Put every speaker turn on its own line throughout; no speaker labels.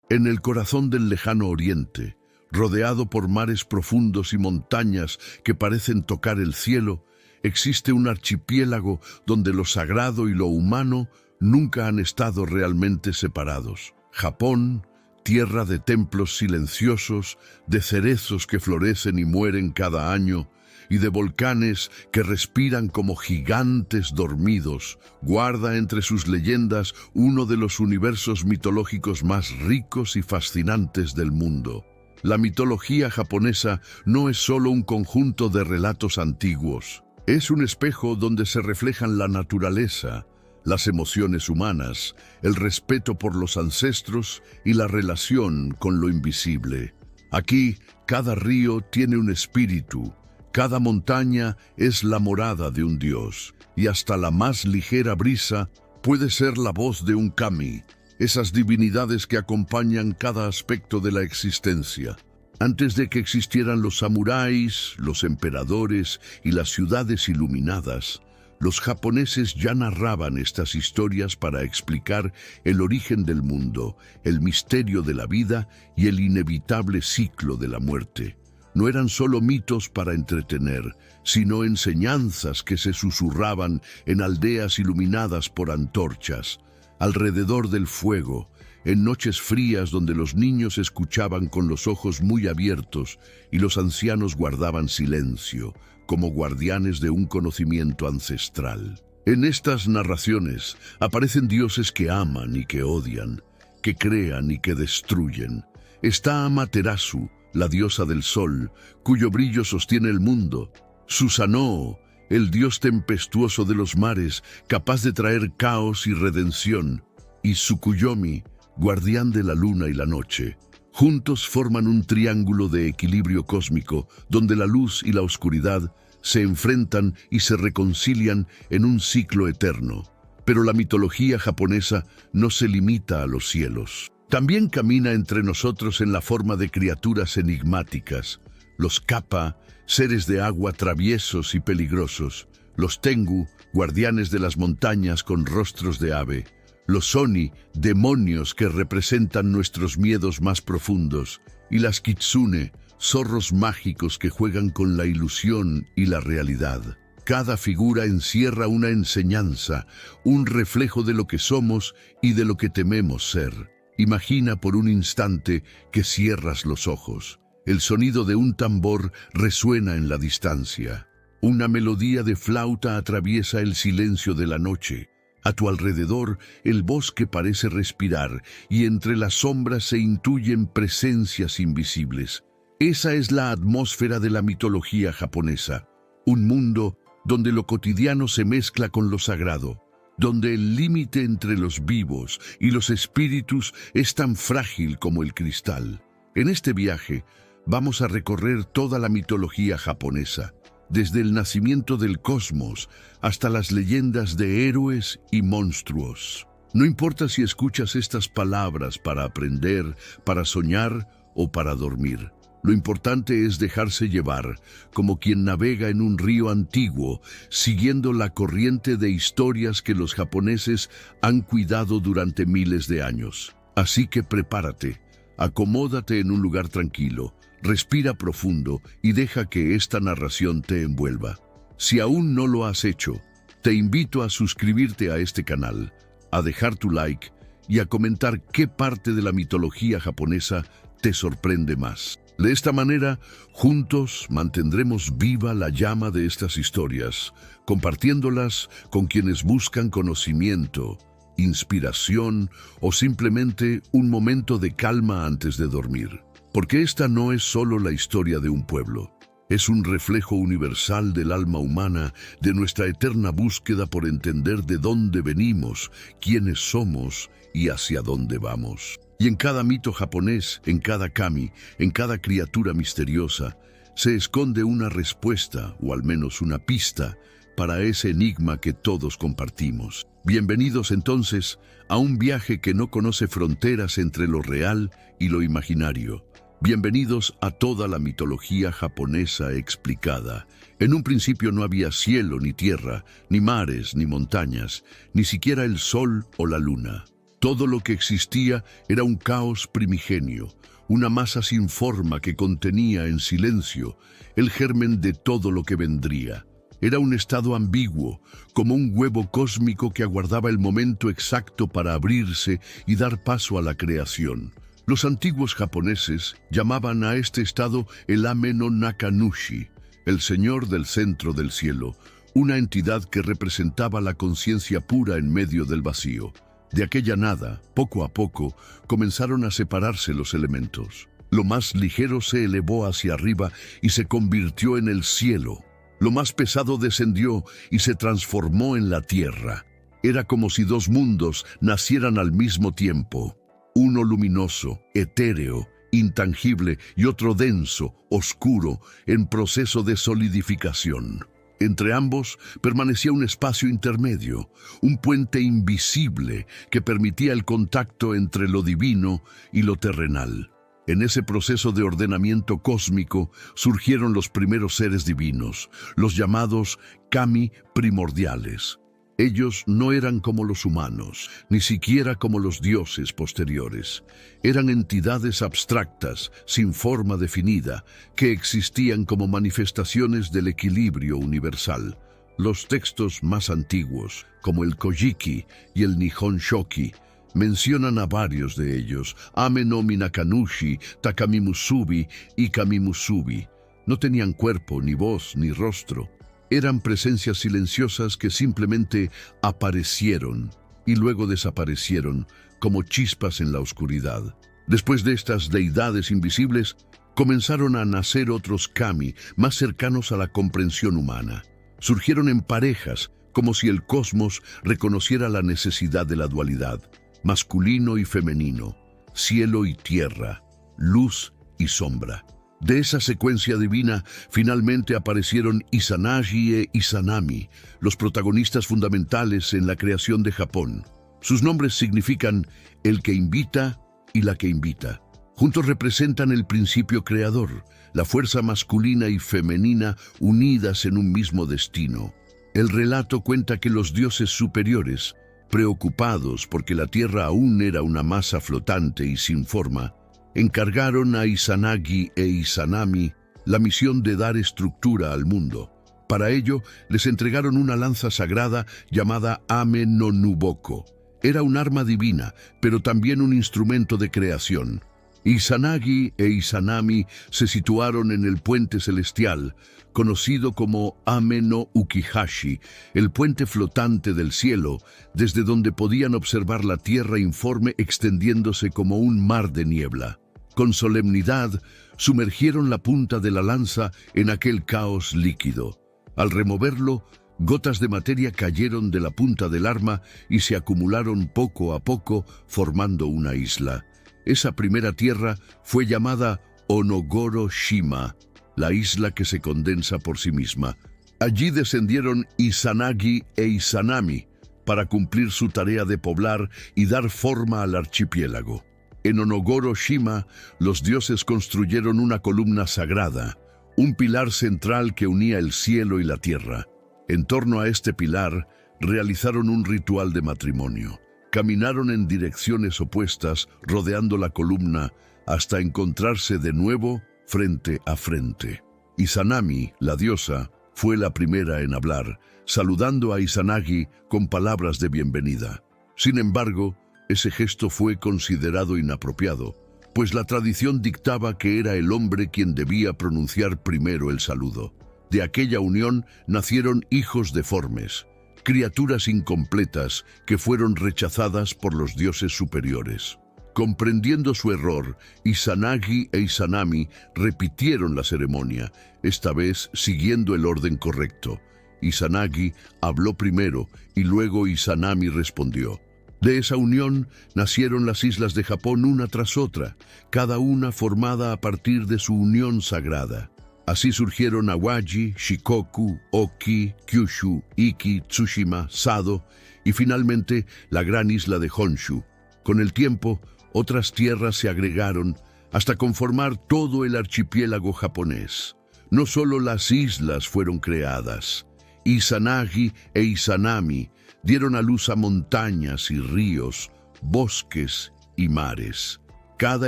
En el corazón del lejano oriente, rodeado por mares profundos y montañas que parecen tocar el cielo, existe un archipiélago donde lo sagrado y lo humano nunca han estado realmente separados. Japón, tierra de templos silenciosos, de cerezos que florecen y mueren cada año, y de volcanes que respiran como gigantes dormidos, guarda entre sus leyendas uno de los universos mitológicos más ricos y fascinantes del mundo. La mitología japonesa no es solo un conjunto de relatos antiguos, es un espejo donde se reflejan la naturaleza, las emociones humanas, el respeto por los ancestros y la relación con lo invisible. Aquí, cada río tiene un espíritu, cada montaña es la morada de un dios, y hasta la más ligera brisa puede ser la voz de un kami, esas divinidades que acompañan cada aspecto de la existencia. Antes de que existieran los samuráis, los emperadores y las ciudades iluminadas, los japoneses ya narraban estas historias para explicar el origen del mundo, el misterio de la vida y el inevitable ciclo de la muerte. No eran solo mitos para entretener, sino enseñanzas que se susurraban en aldeas iluminadas por antorchas, alrededor del fuego, en noches frías donde los niños escuchaban con los ojos muy abiertos y los ancianos guardaban silencio, como guardianes de un conocimiento ancestral. En estas narraciones aparecen dioses que aman y que odian, que crean y que destruyen. Está Amaterasu, la diosa del sol, cuyo brillo sostiene el mundo. Susanoo, el dios tempestuoso de los mares, capaz de traer caos y redención. Y Tsukuyomi, guardián de la luna y la noche. Juntos forman un triángulo de equilibrio cósmico, donde la luz y la oscuridad se enfrentan y se reconcilian en un ciclo eterno. Pero la mitología japonesa no se limita a los cielos. También camina entre nosotros en la forma de criaturas enigmáticas. Los kappa, seres de agua traviesos y peligrosos. Los tengu, guardianes de las montañas con rostros de ave. Los oni, demonios que representan nuestros miedos más profundos. Y las kitsune, zorros mágicos que juegan con la ilusión y la realidad. Cada figura encierra una enseñanza, un reflejo de lo que somos y de lo que tememos ser. Imagina por un instante que cierras los ojos. El sonido de un tambor resuena en la distancia. Una melodía de flauta atraviesa el silencio de la noche. A tu alrededor, el bosque parece respirar y entre las sombras se intuyen presencias invisibles. Esa es la atmósfera de la mitología japonesa. Un mundo donde lo cotidiano se mezcla con lo sagrado, donde el límite entre los vivos y los espíritus es tan frágil como el cristal. En este viaje vamos a recorrer toda la mitología japonesa, desde el nacimiento del cosmos hasta las leyendas de héroes y monstruos. No importa si escuchas estas palabras para aprender, para soñar o para dormir. Lo importante es dejarse llevar, como quien navega en un río antiguo, siguiendo la corriente de historias que los japoneses han cuidado durante miles de años. Así que prepárate, acomódate en un lugar tranquilo, respira profundo y deja que esta narración te envuelva. Si aún no lo has hecho, te invito a suscribirte a este canal, a dejar tu like y a comentar qué parte de la mitología japonesa te sorprende más. De esta manera, juntos mantendremos viva la llama de estas historias, compartiéndolas con quienes buscan conocimiento, inspiración o simplemente un momento de calma antes de dormir. Porque esta no es solo la historia de un pueblo, es un reflejo universal del alma humana, de nuestra eterna búsqueda por entender de dónde venimos, quiénes somos y hacia dónde vamos. Y en cada mito japonés, en cada kami, en cada criatura misteriosa, se esconde una respuesta, o al menos una pista, para ese enigma que todos compartimos. Bienvenidos entonces a un viaje que no conoce fronteras entre lo real y lo imaginario. Bienvenidos a toda la mitología japonesa explicada. En un principio no había cielo ni tierra, ni mares ni montañas, ni siquiera el sol o la luna. Todo lo que existía era un caos primigenio, una masa sin forma que contenía en silencio el germen de todo lo que vendría. Era un estado ambiguo, como un huevo cósmico que aguardaba el momento exacto para abrirse y dar paso a la creación. Los antiguos japoneses llamaban a este estado el Ame no Nakanushi, el Señor del centro del cielo, una entidad que representaba la conciencia pura en medio del vacío. De aquella nada, poco a poco, comenzaron a separarse los elementos. Lo más ligero se elevó hacia arriba y se convirtió en el cielo. Lo más pesado descendió y se transformó en la tierra. Era como si dos mundos nacieran al mismo tiempo. Uno luminoso, etéreo, intangible, y otro denso, oscuro, en proceso de solidificación. Entre ambos permanecía un espacio intermedio, un puente invisible que permitía el contacto entre lo divino y lo terrenal. En ese proceso de ordenamiento cósmico surgieron los primeros seres divinos, los llamados kami primordiales. Ellos no eran como los humanos, ni siquiera como los dioses posteriores. Eran entidades abstractas, sin forma definida, que existían como manifestaciones del equilibrio universal. Los textos más antiguos, como el Kojiki y el Nihon Shoki, mencionan a varios de ellos: Ame no Minakanushi, Takamimusubi y Kamimusubi. No tenían cuerpo, ni voz, ni rostro. Eran presencias silenciosas que simplemente aparecieron y luego desaparecieron como chispas en la oscuridad. Después de estas deidades invisibles, comenzaron a nacer otros kami más cercanos a la comprensión humana. Surgieron en parejas, como si el cosmos reconociera la necesidad de la dualidad, masculino y femenino, cielo y tierra, luz y sombra. De esa secuencia divina, finalmente aparecieron Izanagi e Izanami, los protagonistas fundamentales en la creación de Japón. Sus nombres significan el que invita y la que invita. Juntos representan el principio creador, la fuerza masculina y femenina unidas en un mismo destino. El relato cuenta que los dioses superiores, preocupados porque la tierra aún era una masa flotante y sin forma, encargaron a Izanagi e Izanami la misión de dar estructura al mundo. Para ello, les entregaron una lanza sagrada llamada Ame no Nuboko. Era un arma divina, pero también un instrumento de creación. Izanagi e Izanami se situaron en el puente celestial, conocido como Ame no Ukihashi, el puente flotante del cielo, desde donde podían observar la tierra informe extendiéndose como un mar de niebla. Con solemnidad, sumergieron la punta de la lanza en aquel caos líquido. Al removerlo, gotas de materia cayeron de la punta del arma y se acumularon poco a poco, formando una isla. Esa primera tierra fue llamada Onogoro-shima, la isla que se condensa por sí misma. Allí descendieron Izanagi e Izanami para cumplir su tarea de poblar y dar forma al archipiélago. En Onogoro-shima, los dioses construyeron una columna sagrada, un pilar central que unía el cielo y la tierra. En torno a este pilar, realizaron un ritual de matrimonio. Caminaron en direcciones opuestas, rodeando la columna, hasta encontrarse de nuevo frente a frente. Izanami, la diosa, fue la primera en hablar, saludando a Izanagi con palabras de bienvenida. Sin embargo, ese gesto fue considerado inapropiado, pues la tradición dictaba que era el hombre quien debía pronunciar primero el saludo. De aquella unión nacieron hijos deformes, criaturas incompletas que fueron rechazadas por los dioses superiores. Comprendiendo su error, Izanagi e Izanami repitieron la ceremonia, esta vez siguiendo el orden correcto. Izanagi habló primero y luego Izanami respondió. De esa unión nacieron las islas de Japón una tras otra, cada una formada a partir de su unión sagrada. Así surgieron Awaji, Shikoku, Oki, Kyushu, Iki, Tsushima, Sado y finalmente la gran isla de Honshu. Con el tiempo, otras tierras se agregaron hasta conformar todo el archipiélago japonés. No solo las islas fueron creadas. Izanagi e Izanami dieron a luz a montañas y ríos, bosques y mares. Cada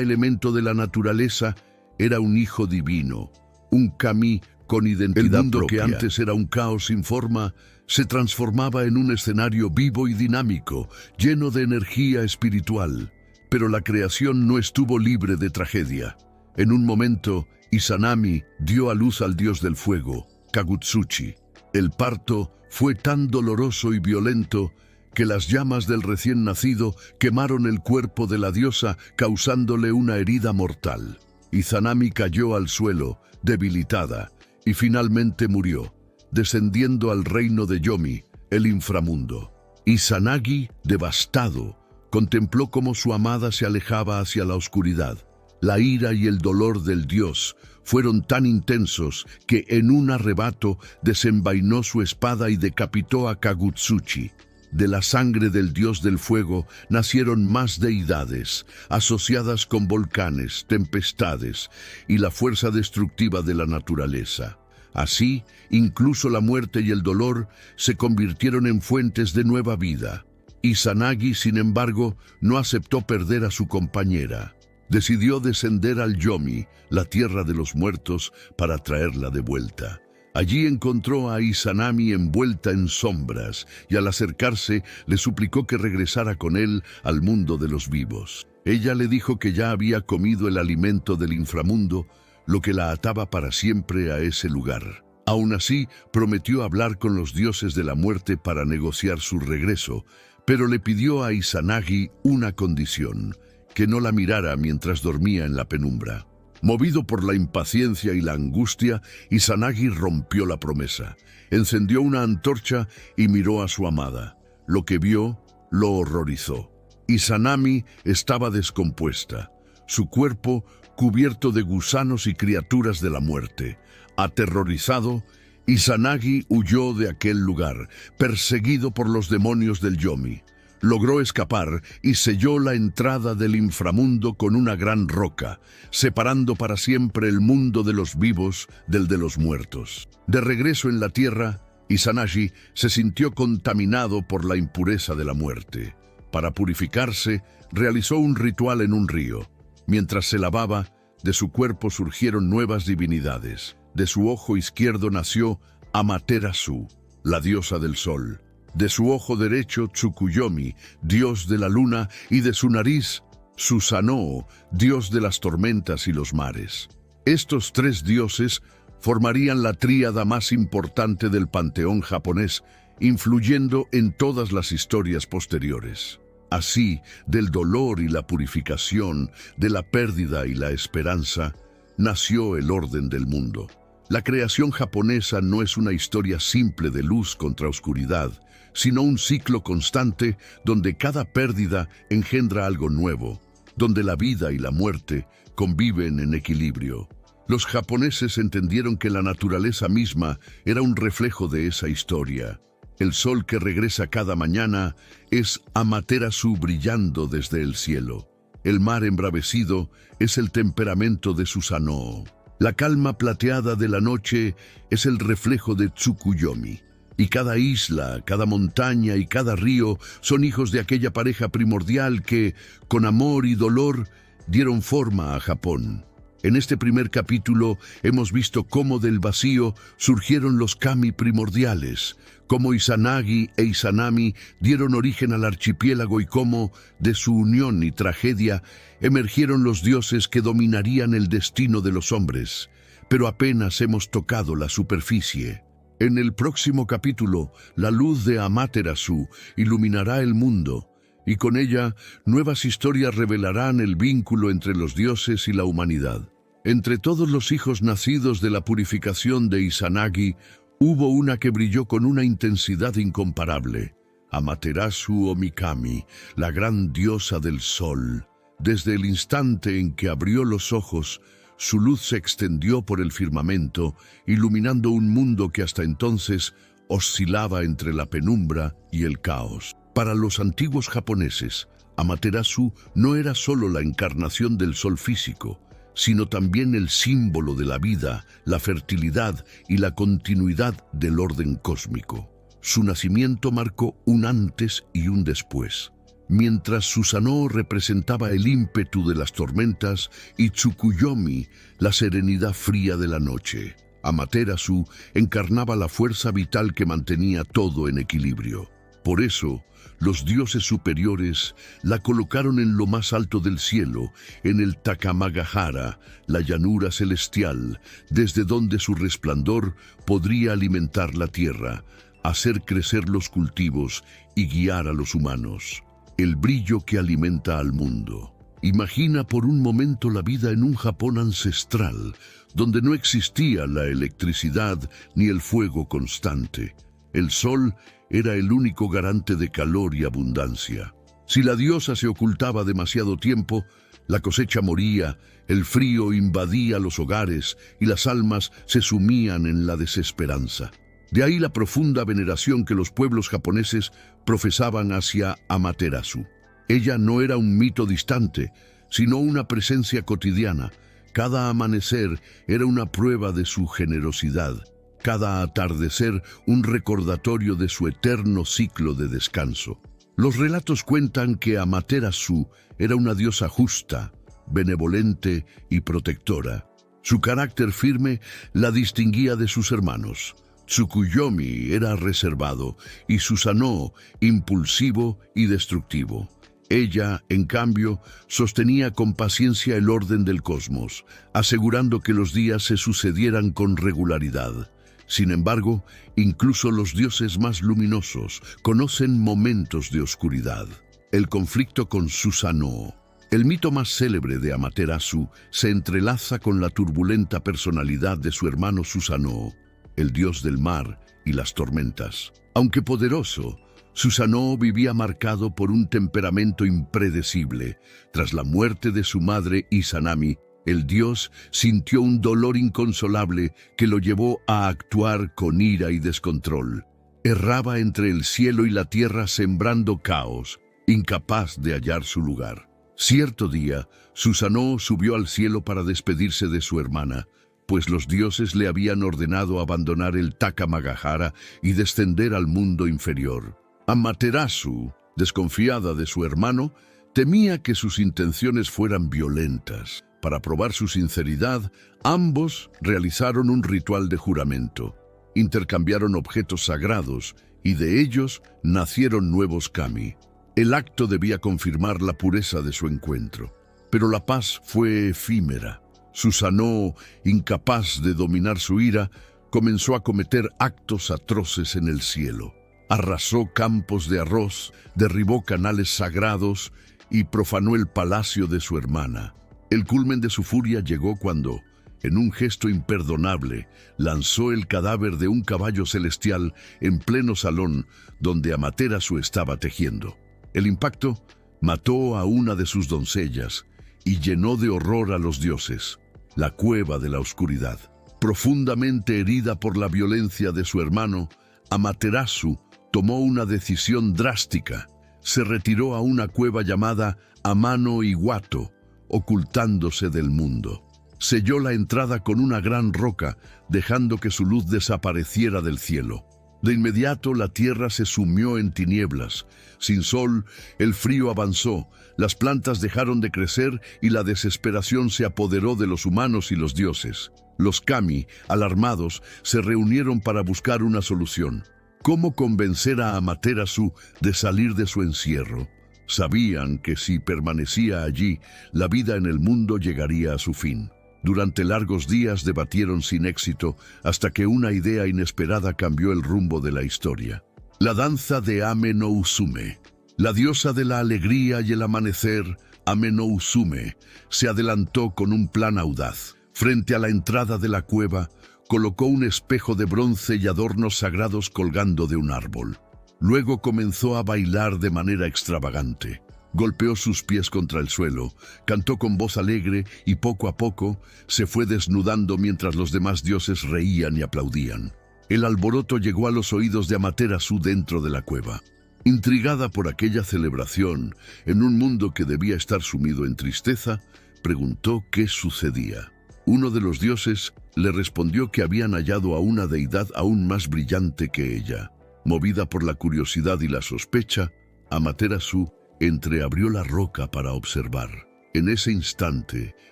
elemento de la naturaleza era un hijo divino, un kami con identidad propia. El mundo que antes era un caos sin forma se transformaba en un escenario vivo y dinámico, lleno de energía espiritual. Pero la creación no estuvo libre de tragedia. En un momento, Izanami dio a luz al dios del fuego, Kagutsuchi. El parto fue tan doloroso y violento que las llamas del recién nacido quemaron el cuerpo de la diosa, causándole una herida mortal. Izanami cayó al suelo, debilitada, y finalmente murió, descendiendo al reino de Yomi, el inframundo. Izanagi, devastado, contempló cómo su amada se alejaba hacia la oscuridad. La ira y el dolor del dios fueron tan intensos que en un arrebato desenvainó su espada y decapitó a Kagutsuchi. De la sangre del dios del fuego nacieron más deidades, asociadas con volcanes, tempestades y la fuerza destructiva de la naturaleza. Así, incluso la muerte y el dolor se convirtieron en fuentes de nueva vida. Izanagi, sin embargo, no aceptó perder a su compañera. Decidió descender al Yomi, la tierra de los muertos, para traerla de vuelta. Allí encontró a Izanami envuelta en sombras y al acercarse le suplicó que regresara con él al mundo de los vivos. Ella le dijo que ya había comido el alimento del inframundo, lo que la ataba para siempre a ese lugar. Aún así, prometió hablar con los dioses de la muerte para negociar su regreso, pero le pidió a Izanagi una condición: que no la mirara mientras dormía en la penumbra. Movido por la impaciencia y la angustia, Izanagi rompió la promesa. Encendió una antorcha y miró a su amada. Lo que vio lo horrorizó. Izanami estaba descompuesta, su cuerpo cubierto de gusanos y criaturas de la muerte. Aterrorizado, Izanagi huyó de aquel lugar, perseguido por los demonios del Yomi. Logró escapar y selló la entrada del inframundo con una gran roca, separando para siempre el mundo de los vivos del de los muertos. De regreso en la tierra, Izanagi se sintió contaminado por la impureza de la muerte. Para purificarse, realizó un ritual en un río. Mientras se lavaba, de su cuerpo surgieron nuevas divinidades. De su ojo izquierdo nació Amaterasu, la diosa del sol. De su ojo derecho, Tsukuyomi, dios de la luna, y de su nariz, Susanoo, dios de las tormentas y los mares. Estos tres dioses formarían la tríada más importante del panteón japonés, influyendo en todas las historias posteriores. Así, del dolor y la purificación, de la pérdida y la esperanza, nació el orden del mundo. La creación japonesa no es una historia simple de luz contra oscuridad, sino un ciclo constante donde cada pérdida engendra algo nuevo, donde la vida y la muerte conviven en equilibrio. Los japoneses entendieron que la naturaleza misma era un reflejo de esa historia. El sol que regresa cada mañana es Amaterasu brillando desde el cielo. El mar embravecido es el temperamento de Susanoo. La calma plateada de la noche es el reflejo de Tsukuyomi. Y cada isla, cada montaña y cada río son hijos de aquella pareja primordial que, con amor y dolor, dieron forma a Japón. En este primer capítulo hemos visto cómo del vacío surgieron los kami primordiales, cómo Izanagi e Izanami dieron origen al archipiélago y cómo, de su unión y tragedia, emergieron los dioses que dominarían el destino de los hombres. Pero apenas hemos tocado la superficie. En el próximo capítulo, la luz de Amaterasu iluminará el mundo, y con ella, nuevas historias revelarán el vínculo entre los dioses y la humanidad. Entre todos los hijos nacidos de la purificación de Izanagi, hubo una que brilló con una intensidad incomparable: Amaterasu Omikami, la gran diosa del sol. Desde el instante en que abrió los ojos, su luz se extendió por el firmamento, iluminando un mundo que hasta entonces oscilaba entre la penumbra y el caos. Para los antiguos japoneses, Amaterasu no era solo la encarnación del sol físico, sino también el símbolo de la vida, la fertilidad y la continuidad del orden cósmico. Su nacimiento marcó un antes y un después. mientras Susanoo representaba el ímpetu de las tormentas y Tsukuyomi la serenidad fría de la noche. Amaterasu encarnaba la fuerza vital que mantenía todo en equilibrio. Por eso, los dioses superiores la colocaron en lo más alto del cielo, en el Takamagahara, la llanura celestial, desde donde su resplandor podría alimentar la tierra, hacer crecer los cultivos y guiar a los humanos. El brillo que alimenta al mundo. Imagina por un momento la vida en un Japón ancestral, donde no existía la electricidad ni el fuego constante. El sol era el único garante de calor y abundancia. Si la diosa se ocultaba demasiado tiempo, la cosecha moría, el frío invadía los hogares y las almas se sumían en la desesperanza. De ahí la profunda veneración que los pueblos japoneses profesaban hacia Amaterasu. Ella no era un mito distante, sino una presencia cotidiana. Cada amanecer era una prueba de su generosidad. Cada atardecer un recordatorio de su eterno ciclo de descanso. Los relatos cuentan que Amaterasu era una diosa justa, benevolente y protectora. Su carácter firme la distinguía de sus hermanos. Tsukuyomi era reservado y Susanoo impulsivo y destructivo. Ella, en cambio, sostenía con paciencia el orden del cosmos, asegurando que los días se sucedieran con regularidad. Sin embargo, incluso los dioses más luminosos conocen momentos de oscuridad. El conflicto con Susanoo. El mito más célebre de Amaterasu se entrelaza con la turbulenta personalidad de su hermano Susanoo, el dios del mar y las tormentas. Aunque poderoso, Susanoo vivía marcado por un temperamento impredecible. Tras la muerte de su madre Izanami, el dios sintió un dolor inconsolable que lo llevó a actuar con ira y descontrol. Erraba entre el cielo y la tierra sembrando caos, incapaz de hallar su lugar. Cierto día, Susanoo subió al cielo para despedirse de su hermana, pues los dioses le habían ordenado abandonar el Takamagahara y descender al mundo inferior. Amaterasu, desconfiada de su hermano, temía que sus intenciones fueran violentas. Para probar su sinceridad, ambos realizaron un ritual de juramento. Intercambiaron objetos sagrados y de ellos nacieron nuevos kami. El acto debía confirmar la pureza de su encuentro. Pero la paz fue efímera. Susanoo, incapaz de dominar su ira, comenzó a cometer actos atroces en el cielo. Arrasó campos de arroz, derribó canales sagrados y profanó el palacio de su hermana. El culmen de su furia llegó cuando, en un gesto imperdonable, lanzó el cadáver de un caballo celestial en pleno salón donde Amaterasu estaba tejiendo. El impacto mató a una de sus doncellas y llenó de horror a los dioses. La cueva de la oscuridad. Profundamente herida por la violencia de su hermano, Amaterasu tomó una decisión drástica. Se retiró a una cueva llamada Amano Iwato, ocultándose del mundo. Selló la entrada con una gran roca, dejando que su luz desapareciera del cielo. De inmediato la tierra se sumió en tinieblas. Sin sol, el frío avanzó, las plantas dejaron de crecer y la desesperación se apoderó de los humanos y los dioses. Los kami, alarmados, se reunieron para buscar una solución. ¿Cómo convencer a Amaterasu de salir de su encierro? Sabían que si permanecía allí, la vida en el mundo llegaría a su fin. Durante largos días debatieron sin éxito hasta que una idea inesperada cambió el rumbo de la historia. La danza de Ame no Usume. La diosa de la alegría y el amanecer, Ame no Usume, se adelantó con un plan audaz. Frente a la entrada de la cueva, colocó un espejo de bronce y adornos sagrados colgando de un árbol. Luego comenzó a bailar de manera extravagante. Golpeó sus pies contra el suelo, cantó con voz alegre y poco a poco se fue desnudando mientras los demás dioses reían y aplaudían. El alboroto llegó a los oídos de Amaterasu dentro de la cueva. Intrigada por aquella celebración, en un mundo que debía estar sumido en tristeza, preguntó qué sucedía. Uno de los dioses le respondió que habían hallado a una deidad aún más brillante que ella. Movida por la curiosidad y la sospecha, Amaterasu entreabrió la roca para observar. En ese instante,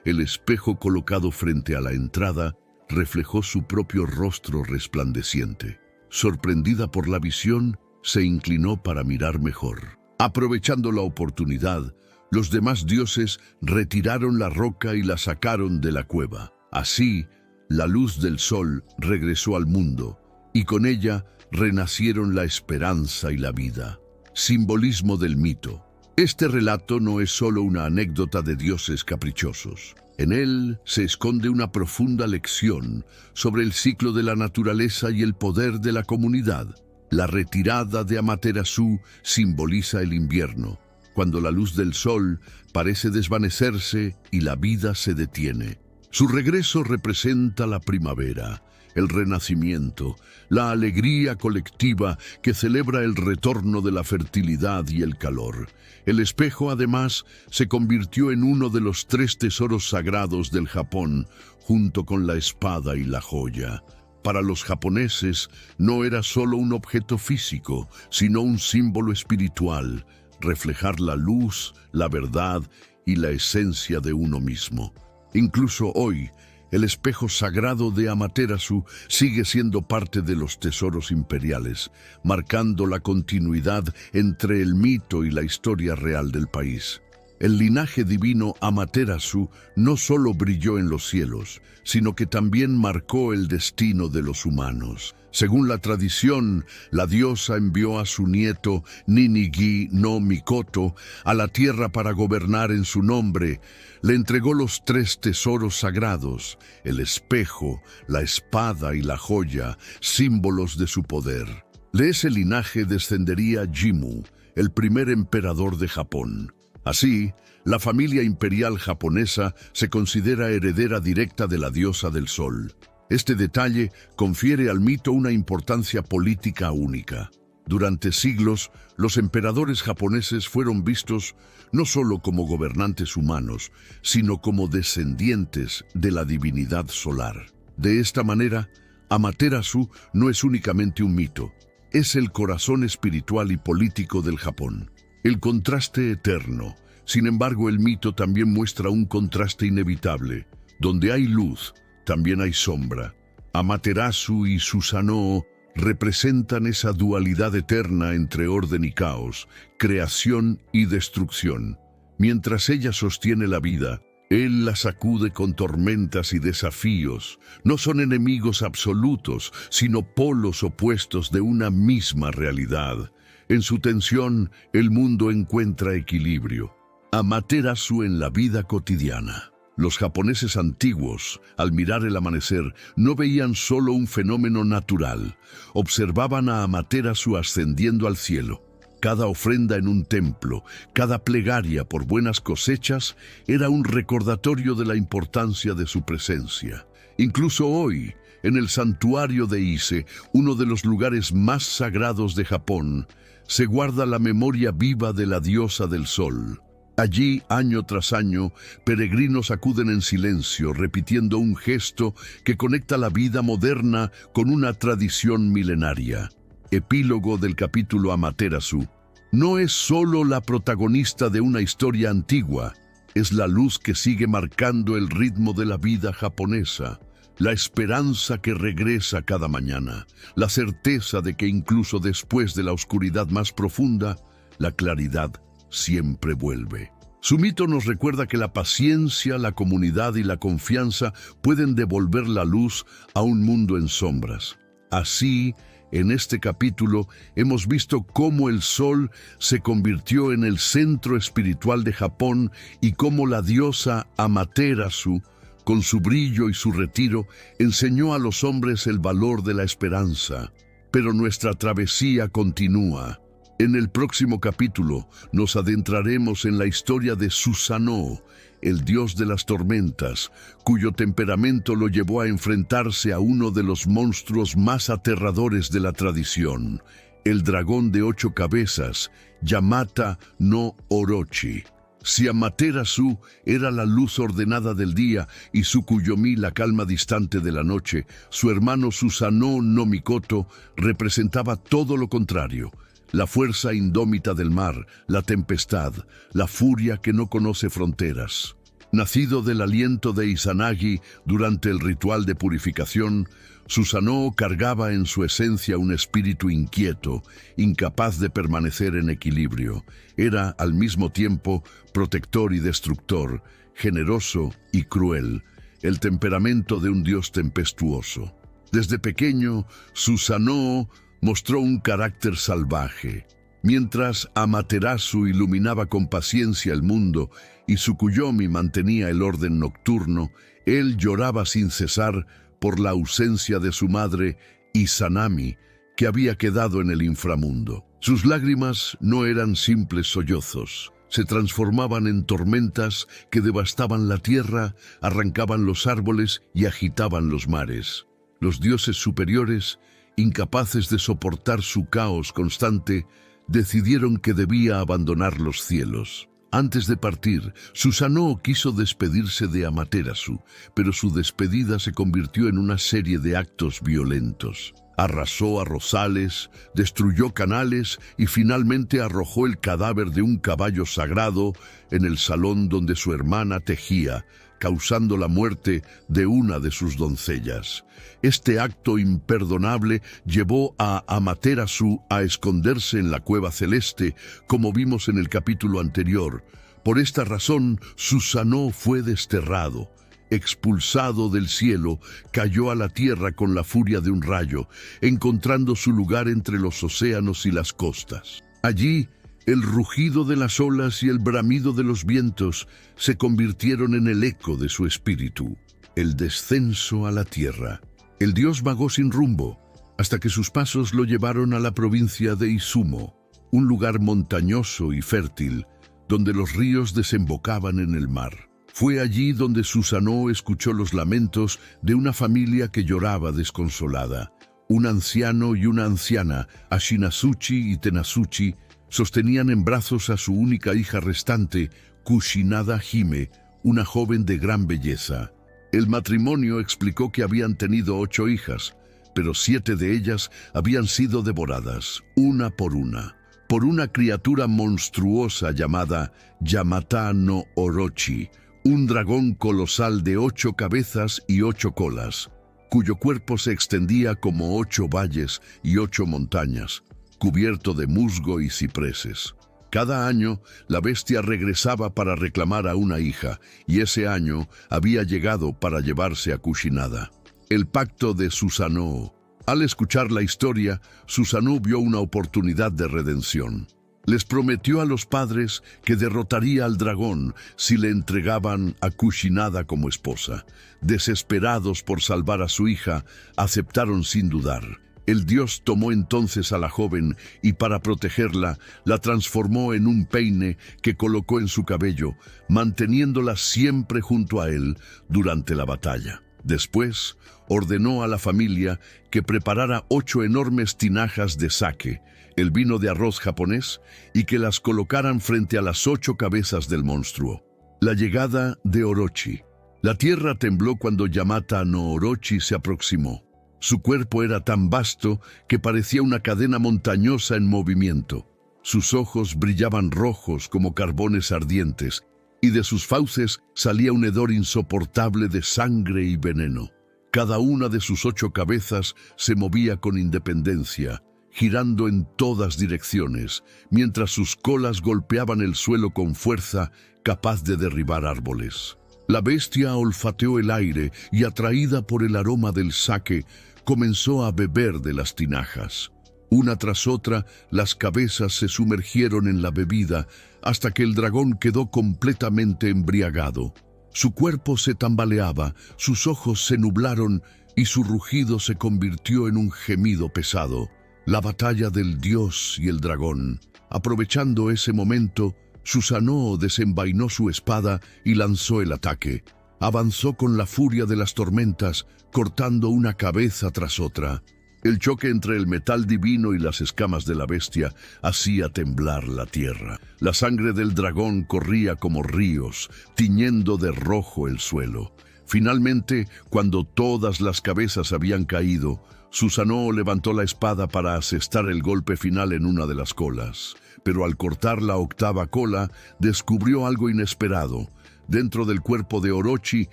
el espejo colocado frente a la entrada reflejó su propio rostro resplandeciente. Sorprendida por la visión, se inclinó para mirar mejor. Aprovechando la oportunidad, los demás dioses retiraron la roca y la sacaron de la cueva. Así, la luz del sol regresó al mundo, y con ella renacieron la esperanza y la vida. Simbolismo del mito. Este relato no es solo una anécdota de dioses caprichosos. En él se esconde una profunda lección sobre el ciclo de la naturaleza y el poder de la comunidad. La retirada de Amaterasu simboliza el invierno, cuando la luz del sol parece desvanecerse y la vida se detiene. Su regreso representa la primavera, el renacimiento, la alegría colectiva que celebra el retorno de la fertilidad y el calor. El espejo, además, se convirtió en uno de los 3 tesoros sagrados del Japón, junto con la espada y la joya. Para los japoneses, no era solo un objeto físico, sino un símbolo espiritual, reflejar la luz, la verdad y la esencia de uno mismo. Incluso hoy, el espejo sagrado de Amaterasu sigue siendo parte de los tesoros imperiales, marcando la continuidad entre el mito y la historia real del país. El linaje divino Amaterasu no solo brilló en los cielos, sino que también marcó el destino de los humanos. Según la tradición, la diosa envió a su nieto Ninigi no Mikoto a la tierra para gobernar en su nombre. Le entregó los 3 tesoros sagrados, el espejo, la espada y la joya, símbolos de su poder. De ese linaje descendería Jimmu, el primer emperador de Japón. Así, la familia imperial japonesa se considera heredera directa de la diosa del sol. Este detalle confiere al mito una importancia política única. Durante siglos, los emperadores japoneses fueron vistos no solo como gobernantes humanos, sino como descendientes de la divinidad solar. De esta manera, Amaterasu no es únicamente un mito, es el corazón espiritual y político del Japón. El contraste eterno. Sin embargo, el mito también muestra un contraste inevitable. Donde hay luz, también hay sombra. Amaterasu y Susanoo representan esa dualidad eterna entre orden y caos, creación y destrucción. Mientras ella sostiene la vida, él la sacude con tormentas y desafíos. No son enemigos absolutos, sino polos opuestos de una misma realidad. En su tensión, el mundo encuentra equilibrio. Amaterasu en la vida cotidiana. Los japoneses antiguos, al mirar el amanecer, no veían solo un fenómeno natural. Observaban a Amaterasu ascendiendo al cielo. Cada ofrenda en un templo, cada plegaria por buenas cosechas, era un recordatorio de la importancia de su presencia. Incluso hoy, en el santuario de Ise, uno de los lugares más sagrados de Japón, se guarda la memoria viva de la diosa del sol. Allí, año tras año, peregrinos acuden en silencio, repitiendo un gesto que conecta la vida moderna con una tradición milenaria. Epílogo del capítulo Amaterasu. No es solo la protagonista de una historia antigua, es la luz que sigue marcando el ritmo de la vida japonesa, la esperanza que regresa cada mañana, la certeza de que incluso después de la oscuridad más profunda, la claridad siempre vuelve. Su mito nos recuerda que la paciencia, la comunidad y la confianza pueden devolver la luz a un mundo en sombras. Así, en este capítulo hemos visto cómo el sol se convirtió en el centro espiritual de Japón y cómo la diosa Amaterasu, con su brillo y su retiro, enseñó a los hombres el valor de la esperanza. Pero nuestra travesía continúa. En el próximo capítulo nos adentraremos en la historia de Susanoo, el dios de las tormentas, cuyo temperamento lo llevó a enfrentarse a uno de los monstruos más aterradores de la tradición, el dragón de 8 cabezas, Yamata no Orochi. Si Amaterasu era la luz ordenada del día y Tsukuyomi la calma distante de la noche, su hermano Susanoo no Mikoto representaba todo lo contrario, la fuerza indómita del mar, la tempestad, la furia que no conoce fronteras. Nacido del aliento de Izanagi durante el ritual de purificación, Susanoo cargaba en su esencia un espíritu inquieto, incapaz de permanecer en equilibrio. Era, al mismo tiempo, protector y destructor, generoso y cruel, el temperamento de un dios tempestuoso. Desde pequeño, Susanoo mostró un carácter salvaje. Mientras Amaterasu iluminaba con paciencia el mundo y Tsukuyomi mantenía el orden nocturno, él lloraba sin cesar por la ausencia de su madre, Izanami, que había quedado en el inframundo. Sus lágrimas no eran simples sollozos, se transformaban en tormentas que devastaban la tierra, arrancaban los árboles y agitaban los mares. Los dioses superiores, incapaces de soportar su caos constante, decidieron que debía abandonar los cielos. Antes de partir, Susanoo quiso despedirse de Amaterasu, pero su despedida se convirtió en una serie de actos violentos. Arrasó arrozales, destruyó canales y finalmente arrojó el cadáver de un caballo sagrado en el salón donde su hermana tejía, causando la muerte de una de sus doncellas. Este acto imperdonable llevó a Amaterasu a esconderse en la cueva celeste, como vimos en el capítulo anterior. Por esta razón, Susanoo fue desterrado. Expulsado del cielo, cayó a la tierra con la furia de un rayo, encontrando su lugar entre los océanos y las costas. Allí, el rugido de las olas y el bramido de los vientos se convirtieron en el eco de su espíritu. El descenso a la tierra. El dios vagó sin rumbo, hasta que sus pasos lo llevaron a la provincia de Izumo, un lugar montañoso y fértil, donde los ríos desembocaban en el mar. Fue allí donde Susanoo escuchó los lamentos de una familia que lloraba desconsolada. Un anciano y una anciana, Ashinazuchi y Tenazuchi, sostenían en brazos a su única hija restante, Kushinada Hime, una joven de gran belleza. El matrimonio explicó que habían tenido 8 hijas, pero 7 de ellas habían sido devoradas, una, por una criatura monstruosa llamada Yamata no Orochi, un dragón colosal de 8 cabezas y 8 colas, cuyo cuerpo se extendía como 8 valles y 8 montañas, cubierto de musgo y cipreses. Cada año, la bestia regresaba para reclamar a una hija, y ese año había llegado para llevarse a Kushinada. El pacto de Susanoo. Al escuchar la historia, Susanoo vio una oportunidad de redención. Les prometió a los padres que derrotaría al dragón si le entregaban a Kushinada como esposa. Desesperados por salvar a su hija, aceptaron sin dudar. El dios tomó entonces a la joven y para protegerla, la transformó en un peine que colocó en su cabello, manteniéndola siempre junto a él durante la batalla. Después, ordenó a la familia que preparara 8 enormes tinajas de sake, el vino de arroz japonés, y que las colocaran frente a las 8 cabezas del monstruo. La llegada de Orochi. La tierra tembló cuando Yamata no Orochi se aproximó. Su cuerpo era tan vasto que parecía una cadena montañosa en movimiento. Sus ojos brillaban rojos como carbones ardientes, y de sus fauces salía un hedor insoportable de sangre y veneno. Cada una de sus 8 cabezas se movía con independencia, girando en todas direcciones, mientras sus colas golpeaban el suelo con fuerza, capaz de derribar árboles. La bestia olfateó el aire y, atraída por el aroma del sake, comenzó a beber de las tinajas. Una tras otra, las cabezas se sumergieron en la bebida hasta que el dragón quedó completamente embriagado. Su cuerpo se tambaleaba, sus ojos se nublaron y su rugido se convirtió en un gemido pesado. La batalla del dios y el dragón. Aprovechando ese momento, Susanoo desenvainó su espada y lanzó el ataque. Avanzó con la furia de las tormentas, cortando una cabeza tras otra. El choque entre el metal divino y las escamas de la bestia hacía temblar la tierra. La sangre del dragón corría como ríos, tiñendo de rojo el suelo. Finalmente, cuando todas las cabezas habían caído, Susanoo levantó la espada para asestar el golpe final en una de las colas. Pero al cortar la octava cola, descubrió algo inesperado. Dentro del cuerpo de Orochi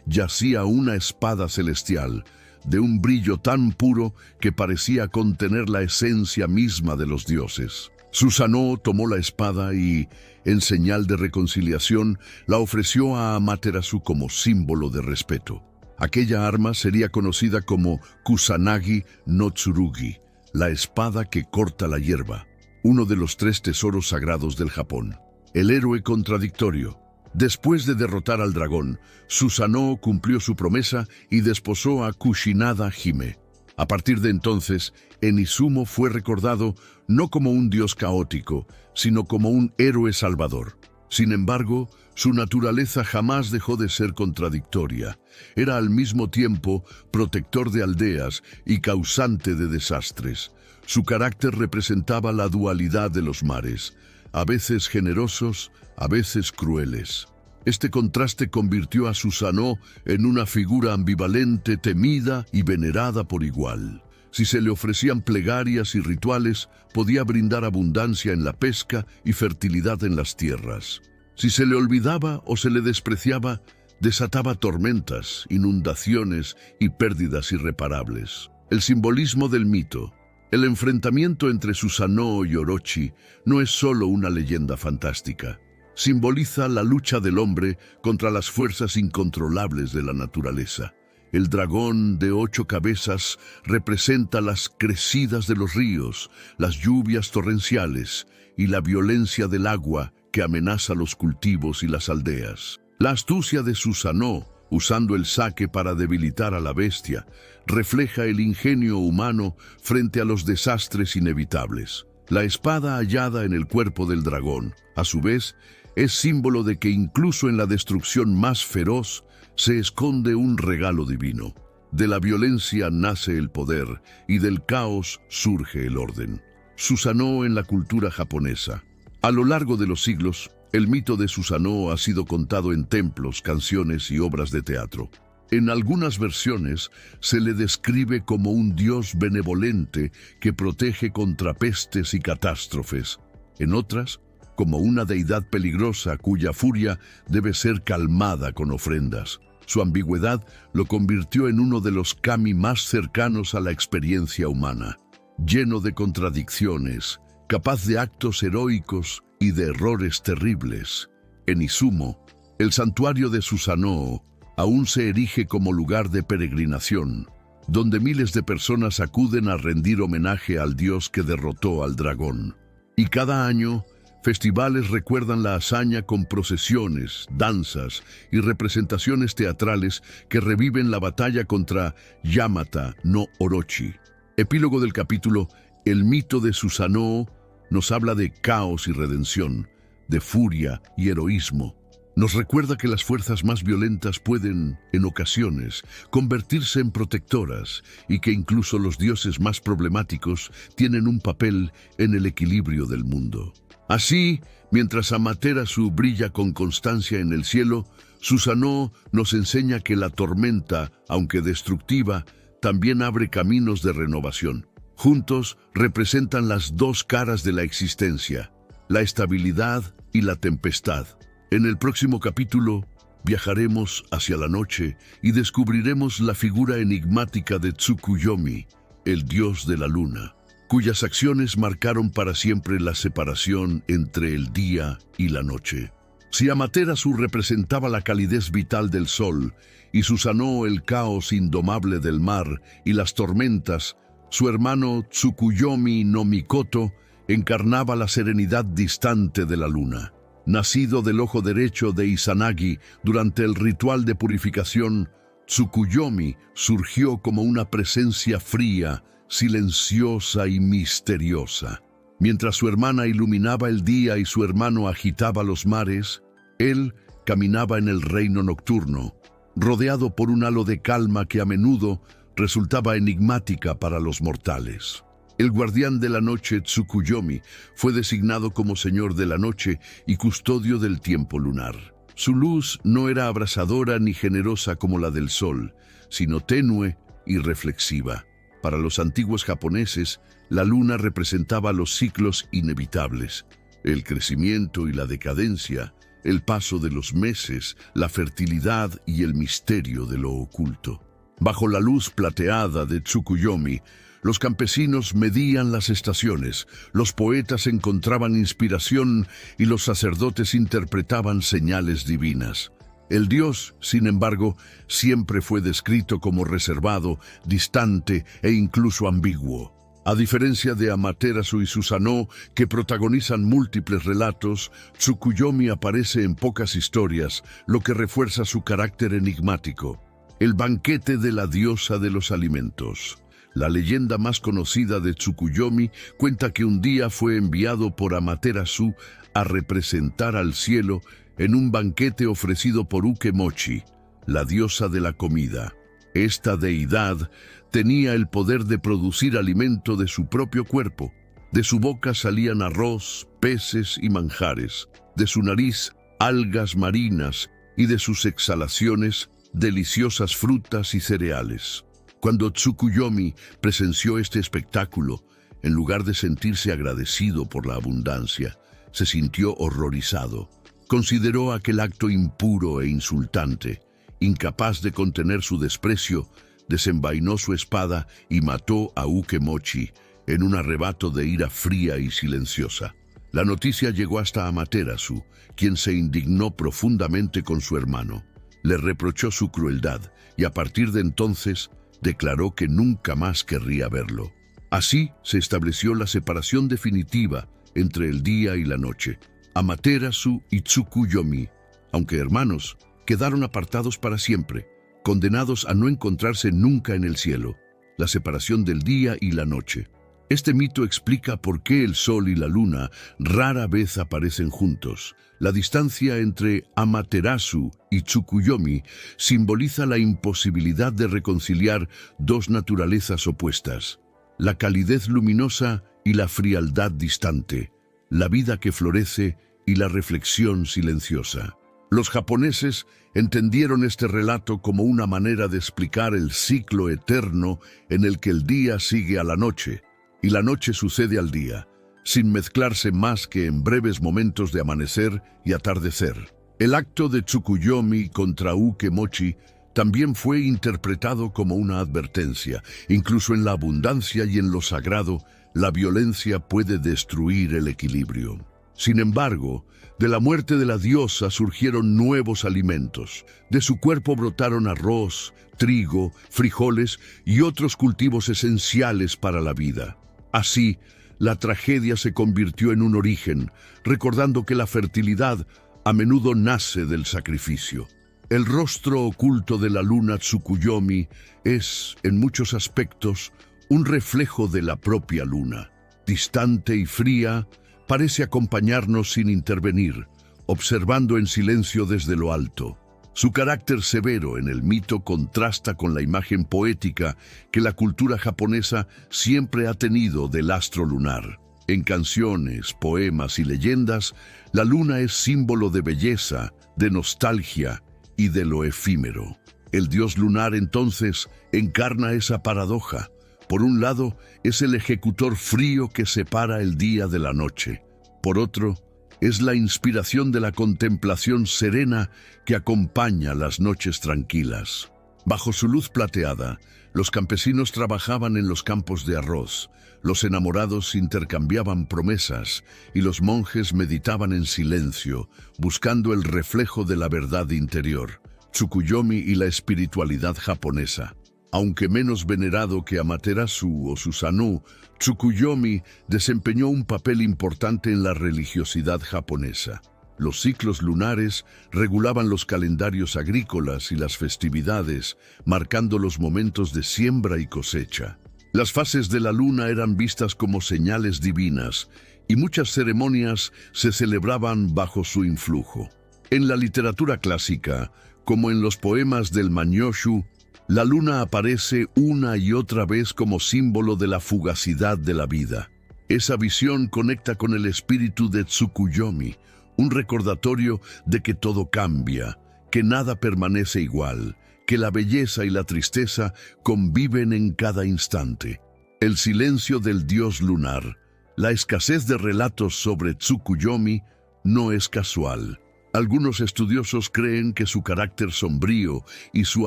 yacía una espada celestial, de un brillo tan puro que parecía contener la esencia misma de los dioses. Susanoo tomó la espada y, en señal de reconciliación, la ofreció a Amaterasu como símbolo de respeto. Aquella arma sería conocida como Kusanagi no Tsurugi, la espada que corta la hierba, uno de los 3 tesoros sagrados del Japón. El héroe contradictorio. Después de derrotar al dragón, Susanoo cumplió su promesa y desposó a Kushinada Hime. A partir de entonces, Enizumo fue recordado no como un dios caótico, sino como un héroe salvador. Sin embargo, su naturaleza jamás dejó de ser contradictoria. Era al mismo tiempo protector de aldeas y causante de desastres. Su carácter representaba la dualidad de los mares, a veces generosos, a veces crueles. Este contraste convirtió a Susanoo en una figura ambivalente, temida y venerada por igual. Si se le ofrecían plegarias y rituales, podía brindar abundancia en la pesca y fertilidad en las tierras. Si se le olvidaba o se le despreciaba, desataba tormentas, inundaciones y pérdidas irreparables. El simbolismo del mito. El enfrentamiento entre Susanoo y Orochi no es solo una leyenda fantástica. Simboliza la lucha del hombre contra las fuerzas incontrolables de la naturaleza. El dragón de 8 cabezas representa las crecidas de los ríos, las lluvias torrenciales y la violencia del agua que amenaza los cultivos y las aldeas. La astucia de Susanoo, usando el sake para debilitar a la bestia, refleja el ingenio humano frente a los desastres inevitables. La espada hallada en el cuerpo del dragón, a su vez, es símbolo de que incluso en la destrucción más feroz se esconde un regalo divino. De la violencia nace el poder y del caos surge el orden. Susanoo en la cultura japonesa. A lo largo de los siglos, el mito de Susanoo ha sido contado en templos, canciones y obras de teatro. En algunas versiones se le describe como un dios benevolente que protege contra pestes y catástrofes. En otras, como una deidad peligrosa cuya furia debe ser calmada con ofrendas. Su ambigüedad lo convirtió en uno de los kami más cercanos a la experiencia humana, lleno de contradicciones, capaz de actos heroicos y de errores terribles. En Izumo, el santuario de Susanoo aún se erige como lugar de peregrinación, donde miles de personas acuden a rendir homenaje al dios que derrotó al dragón. Y cada año, festivales recuerdan la hazaña con procesiones, danzas y representaciones teatrales que reviven la batalla contra Yamata no Orochi. Epílogo del capítulo El mito de Susanoo nos habla de caos y redención, de furia y heroísmo. Nos recuerda que las fuerzas más violentas pueden, en ocasiones, convertirse en protectoras y que incluso los dioses más problemáticos tienen un papel en el equilibrio del mundo. Así, mientras Amaterasu brilla con constancia en el cielo, Susanoo nos enseña que la tormenta, aunque destructiva, también abre caminos de renovación. Juntos representan las 2 caras de la existencia, la estabilidad y la tempestad. En el próximo capítulo, viajaremos hacia la noche y descubriremos la figura enigmática de Tsukuyomi, el dios de la luna, cuyas acciones marcaron para siempre la separación entre el día y la noche. Si Amaterasu representaba la calidez vital del sol y Susanoo el caos indomable del mar y las tormentas, su hermano Tsukuyomi no Mikoto encarnaba la serenidad distante de la luna. Nacido del ojo derecho de Izanagi durante el ritual de purificación, Tsukuyomi surgió como una presencia fría, silenciosa y misteriosa. Mientras su hermana iluminaba el día y su hermano agitaba los mares, él caminaba en el reino nocturno, rodeado por un halo de calma que a menudo resultaba enigmática para los mortales. El guardián de la noche, Tsukuyomi, fue designado como señor de la noche y custodio del tiempo lunar. Su luz no era abrasadora ni generosa como la del sol, sino tenue y reflexiva. Para los antiguos japoneses, la luna representaba los ciclos inevitables, el crecimiento y la decadencia, el paso de los meses, la fertilidad y el misterio de lo oculto. Bajo la luz plateada de Tsukuyomi, los campesinos medían las estaciones, los poetas encontraban inspiración y los sacerdotes interpretaban señales divinas. El dios, sin embargo, siempre fue descrito como reservado, distante e incluso ambiguo. A diferencia de Amaterasu y Susanoo, que protagonizan múltiples relatos, Tsukuyomi aparece en pocas historias, lo que refuerza su carácter enigmático. El banquete de la diosa de los alimentos. La leyenda más conocida de Tsukuyomi cuenta que un día fue enviado por Amaterasu a representar al cielo en un banquete ofrecido por Ukemochi, la diosa de la comida. Esta deidad tenía el poder de producir alimento de su propio cuerpo. De su boca salían arroz, peces y manjares. De su nariz, algas marinas y de sus exhalaciones, deliciosas frutas y cereales. Cuando Tsukuyomi presenció este espectáculo, en lugar de sentirse agradecido por la abundancia, se sintió horrorizado. Consideró aquel acto impuro e insultante. Incapaz de contener su desprecio, desenvainó su espada y mató a Ukemochi en un arrebato de ira fría y silenciosa. La noticia llegó hasta Amaterasu, quien se indignó profundamente con su hermano. Le reprochó su crueldad y a partir de entonces declaró que nunca más querría verlo. Así se estableció la separación definitiva entre el día y la noche. Amaterasu y Tsukuyomi, aunque hermanos, quedaron apartados para siempre, condenados a no encontrarse nunca en el cielo, la separación del día y la noche. Este mito explica por qué el sol y la luna rara vez aparecen juntos. La distancia entre Amaterasu y Tsukuyomi simboliza la imposibilidad de reconciliar dos naturalezas opuestas, la calidez luminosa y la frialdad distante, la vida que florece y la reflexión silenciosa. Los japoneses entendieron este relato como una manera de explicar el ciclo eterno en el que el día sigue a la noche y la noche sucede al día, sin mezclarse más que en breves momentos de amanecer y atardecer. El acto de Tsukuyomi contra Ukemochi también fue interpretado como una advertencia. Incluso en la abundancia y en lo sagrado, la violencia puede destruir el equilibrio. Sin embargo, de la muerte de la diosa surgieron nuevos alimentos. De su cuerpo brotaron arroz, trigo, frijoles y otros cultivos esenciales para la vida. Así, la tragedia se convirtió en un origen, recordando que la fertilidad a menudo nace del sacrificio. El rostro oculto de la luna Tsukuyomi es, en muchos aspectos, un reflejo de la propia luna. Distante y fría, parece acompañarnos sin intervenir, observando en silencio desde lo alto. Su carácter severo en el mito contrasta con la imagen poética que la cultura japonesa siempre ha tenido del astro lunar. En canciones, poemas y leyendas, la luna es símbolo de belleza, de nostalgia y de lo efímero. El dios lunar entonces encarna esa paradoja. Por un lado, es el ejecutor frío que separa el día de la noche. Por otro, es la inspiración de la contemplación serena que acompaña las noches tranquilas. Bajo su luz plateada, los campesinos trabajaban en los campos de arroz, los enamorados intercambiaban promesas y los monjes meditaban en silencio, buscando el reflejo de la verdad interior, Tsukuyomi y la espiritualidad japonesa. Aunque menos venerado que Amaterasu o Susanoo, Tsukuyomi desempeñó un papel importante en la religiosidad japonesa. Los ciclos lunares regulaban los calendarios agrícolas y las festividades, marcando los momentos de siembra y cosecha. Las fases de la luna eran vistas como señales divinas y muchas ceremonias se celebraban bajo su influjo. En la literatura clásica, como en los poemas del Manyoshu, la luna aparece una y otra vez como símbolo de la fugacidad de la vida. Esa visión conecta con el espíritu de Tsukuyomi, un recordatorio de que todo cambia, que nada permanece igual, que la belleza y la tristeza conviven en cada instante. El silencio del dios lunar, la escasez de relatos sobre Tsukuyomi, no es casual. Algunos estudiosos creen que su carácter sombrío y su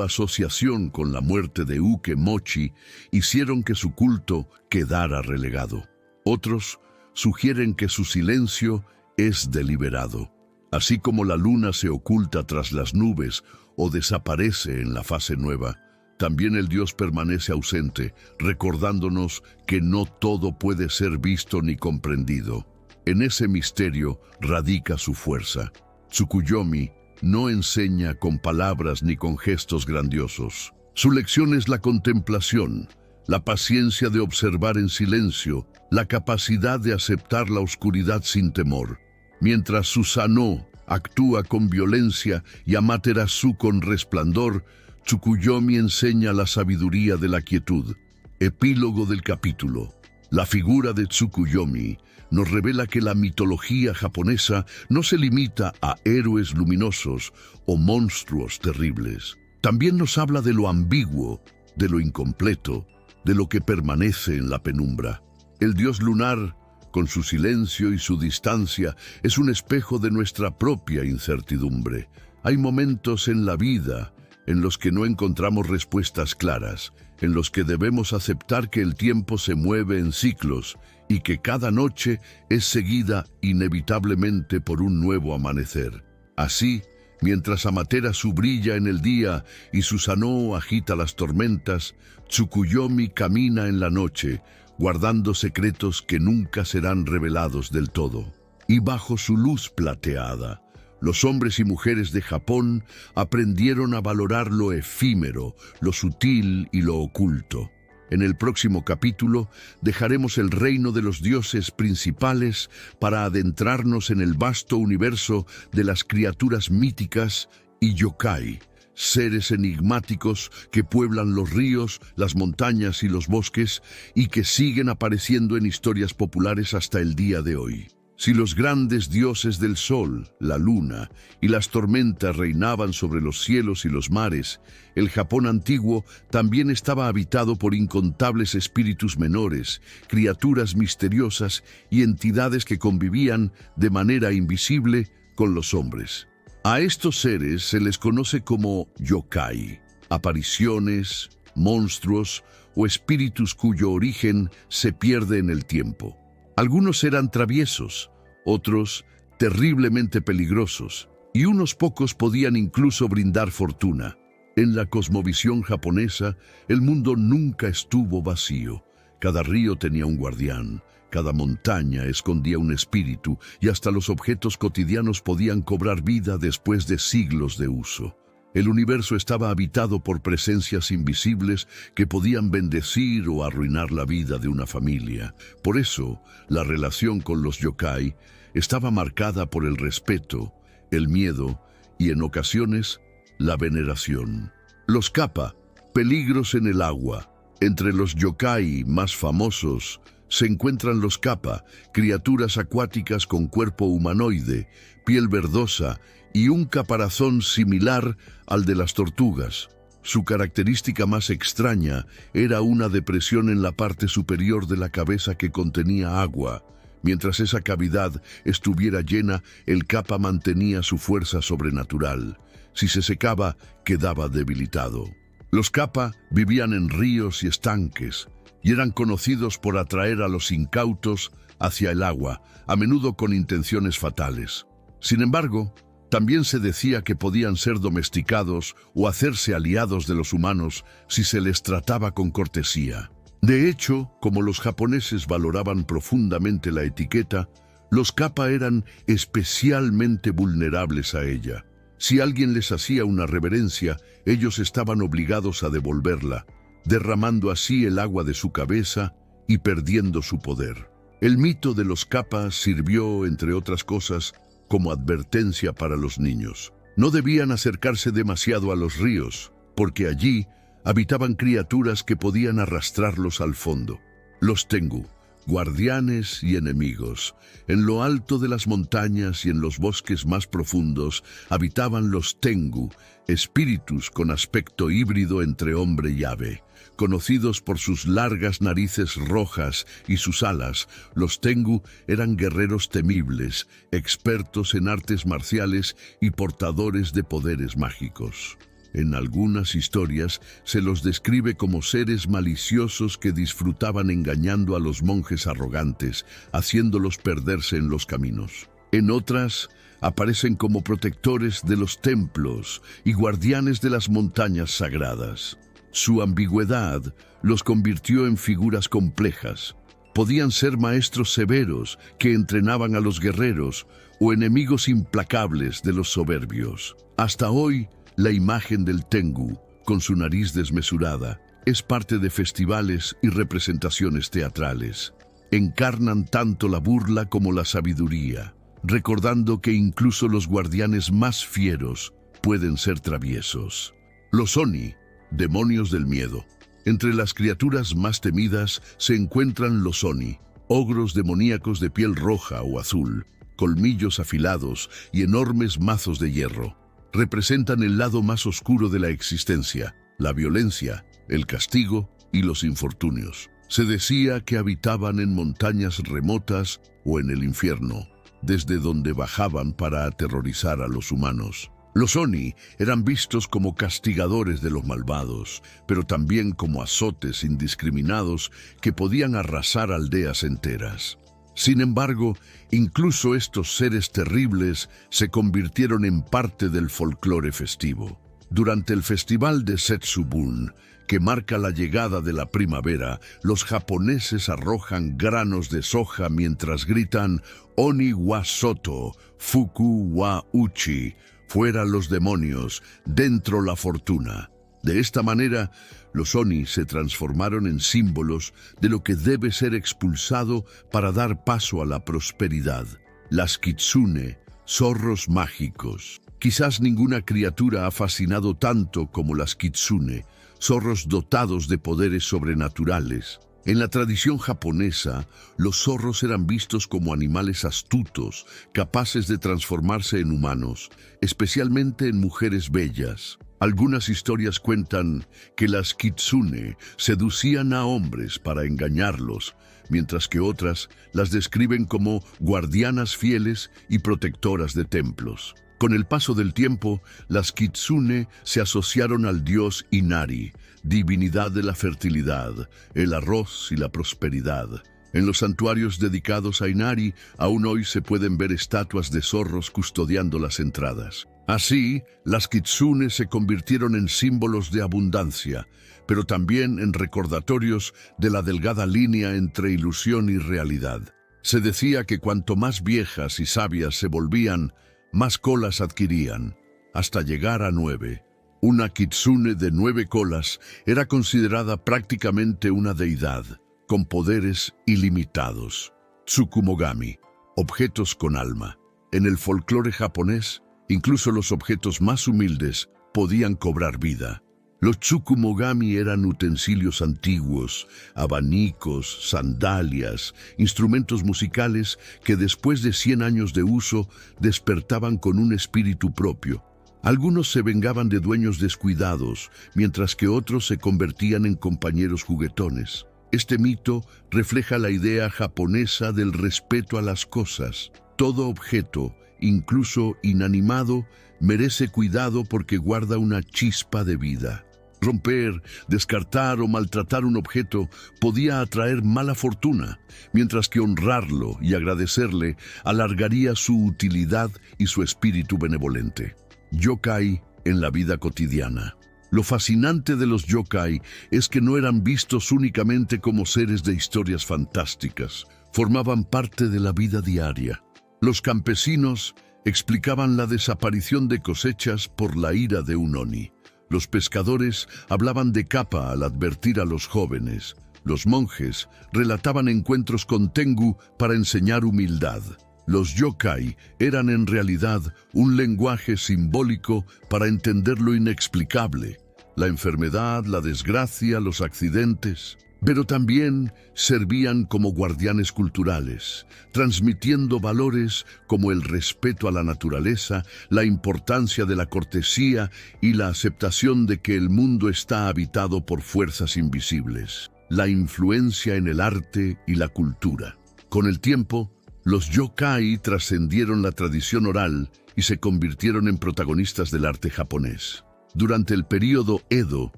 asociación con la muerte de Uke Mochi hicieron que su culto quedara relegado. Otros sugieren que su silencio es deliberado. Así como la luna se oculta tras las nubes o desaparece en la fase nueva, también el dios permanece ausente, recordándonos que no todo puede ser visto ni comprendido. En ese misterio radica su fuerza. Tsukuyomi no enseña con palabras ni con gestos grandiosos. Su lección es la contemplación, la paciencia de observar en silencio, la capacidad de aceptar la oscuridad sin temor. Mientras Susanoo actúa con violencia y Amaterasu con resplandor, Tsukuyomi enseña la sabiduría de la quietud. Epílogo del capítulo. La figura de Tsukuyomi nos revela que la mitología japonesa no se limita a héroes luminosos o monstruos terribles. También nos habla de lo ambiguo, de lo incompleto, de lo que permanece en la penumbra. El dios lunar, con su silencio y su distancia, es un espejo de nuestra propia incertidumbre. Hay momentos en la vida en los que no encontramos respuestas claras, en los que debemos aceptar que el tiempo se mueve en ciclos y que cada noche es seguida inevitablemente por un nuevo amanecer. Así, mientras Amaterasu brilla en el día y Susanoo agita las tormentas, Tsukuyomi camina en la noche, guardando secretos que nunca serán revelados del todo. Y bajo su luz plateada, los hombres y mujeres de Japón aprendieron a valorar lo efímero, lo sutil y lo oculto. En el próximo capítulo dejaremos el reino de los dioses principales para adentrarnos en el vasto universo de las criaturas míticas y yokai, seres enigmáticos que pueblan los ríos, las montañas y los bosques y que siguen apareciendo en historias populares hasta el día de hoy. Si los grandes dioses del sol, la luna y las tormentas reinaban sobre los cielos y los mares, el Japón antiguo también estaba habitado por incontables espíritus menores, criaturas misteriosas y entidades que convivían de manera invisible con los hombres. A estos seres se les conoce como yokai, apariciones, monstruos o espíritus cuyo origen se pierde en el tiempo. Algunos eran traviesos, otros terriblemente peligrosos, y unos pocos podían incluso brindar fortuna. En la cosmovisión japonesa, el mundo nunca estuvo vacío. Cada río tenía un guardián, cada montaña escondía un espíritu, y hasta los objetos cotidianos podían cobrar vida después de siglos de uso. El universo estaba habitado por presencias invisibles que podían bendecir o arruinar la vida de una familia. Por eso, la relación con los yokai estaba marcada por el respeto, el miedo y, en ocasiones, la veneración. Los kappa, peligros en el agua. Entre los yokai más famosos se encuentran los kappa, criaturas acuáticas con cuerpo humanoide, piel verdosa y un caparazón similar al de las tortugas. Su característica más extraña era una depresión en la parte superior de la cabeza que contenía agua. Mientras esa cavidad estuviera llena, el kappa mantenía su fuerza sobrenatural. Si se secaba, quedaba debilitado. Los kappa vivían en ríos y estanques y eran conocidos por atraer a los incautos hacia el agua, a menudo con intenciones fatales. Sin embargo, también se decía que podían ser domesticados o hacerse aliados de los humanos si se les trataba con cortesía. De hecho, como los japoneses valoraban profundamente la etiqueta, los kappa eran especialmente vulnerables a ella. Si alguien les hacía una reverencia, ellos estaban obligados a devolverla, derramando así el agua de su cabeza y perdiendo su poder. El mito de los kappa sirvió, entre otras cosas, como advertencia para los niños. No debían acercarse demasiado a los ríos, porque allí habitaban criaturas que podían arrastrarlos al fondo. Los tengu, guardianes y enemigos. En lo alto de las montañas y en los bosques más profundos habitaban los Tengu, espíritus con aspecto híbrido entre hombre y ave. Conocidos por sus largas narices rojas y sus alas, los Tengu eran guerreros temibles, expertos en artes marciales y portadores de poderes mágicos. En algunas historias se los describe como seres maliciosos que disfrutaban engañando a los monjes arrogantes, haciéndolos perderse en los caminos. En otras, aparecen como protectores de los templos y guardianes de las montañas sagradas. Su ambigüedad los convirtió en figuras complejas. Podían ser maestros severos que entrenaban a los guerreros o enemigos implacables de los soberbios. Hasta hoy, la imagen del Tengu, con su nariz desmesurada, es parte de festivales y representaciones teatrales. Encarnan tanto la burla como la sabiduría, recordando que incluso los guardianes más fieros pueden ser traviesos. Los Oni, demonios del miedo. Entre las criaturas más temidas se encuentran los Oni, ogros demoníacos de piel roja o azul, colmillos afilados y enormes mazos de hierro. Representan el lado más oscuro de la existencia, la violencia, el castigo y los infortunios. Se decía que habitaban en montañas remotas o en el infierno, desde donde bajaban para aterrorizar a los humanos. Los Oni eran vistos como castigadores de los malvados, pero también como azotes indiscriminados que podían arrasar aldeas enteras. Sin embargo, incluso estos seres terribles se convirtieron en parte del folclore festivo. Durante el festival de Setsubun, que marca la llegada de la primavera, los japoneses arrojan granos de soja mientras gritan Oni wa Soto, Fuku wa Uchi, fuera los demonios, dentro la fortuna. De esta manera, los Oni se transformaron en símbolos de lo que debe ser expulsado para dar paso a la prosperidad. Las Kitsune, zorros mágicos. Quizás ninguna criatura ha fascinado tanto como las Kitsune, zorros dotados de poderes sobrenaturales. En la tradición japonesa, los zorros eran vistos como animales astutos, capaces de transformarse en humanos, especialmente en mujeres bellas. Algunas historias cuentan que las Kitsune seducían a hombres para engañarlos, mientras que otras las describen como guardianas fieles y protectoras de templos. Con el paso del tiempo, las Kitsune se asociaron al dios Inari, divinidad de la fertilidad, el arroz y la prosperidad. En los santuarios dedicados a Inari, aún hoy se pueden ver estatuas de zorros custodiando las entradas. Así, las Kitsune se convirtieron en símbolos de abundancia, pero también en recordatorios de la delgada línea entre ilusión y realidad. Se decía que cuanto más viejas y sabias se volvían, más colas adquirían, hasta llegar a 9. Una Kitsune de 9 colas era considerada prácticamente una deidad, con poderes ilimitados. Tsukumogami, objetos con alma. En el folclore japonés, incluso los objetos más humildes podían cobrar vida. Los Tsukumogami eran utensilios antiguos, abanicos, sandalias, instrumentos musicales que después de 100 años de uso despertaban con un espíritu propio. Algunos se vengaban de dueños descuidados, mientras que otros se convertían en compañeros juguetones. Este mito refleja la idea japonesa del respeto a las cosas. Todo objeto, incluso inanimado, merece cuidado porque guarda una chispa de vida. Romper, descartar o maltratar un objeto podía atraer mala fortuna, mientras que honrarlo y agradecerle alargaría su utilidad y su espíritu benevolente. Yokai en la vida cotidiana. Lo fascinante de los yokai es que no eran vistos únicamente como seres de historias fantásticas, formaban parte de la vida diaria. Los campesinos explicaban la desaparición de cosechas por la ira de un Oni. Los pescadores hablaban de Kappa al advertir a los jóvenes. Los monjes relataban encuentros con Tengu para enseñar humildad. Los yokai eran en realidad un lenguaje simbólico para entender lo inexplicable, la enfermedad, la desgracia, los accidentes. pero también servían como guardianes culturales, transmitiendo valores como el respeto a la naturaleza, la importancia de la cortesía y la aceptación de que el mundo está habitado por fuerzas invisibles. La influencia en el arte y la cultura. Con el tiempo, los yokai trascendieron la tradición oral y se convirtieron en protagonistas del arte japonés. Durante el período Edo,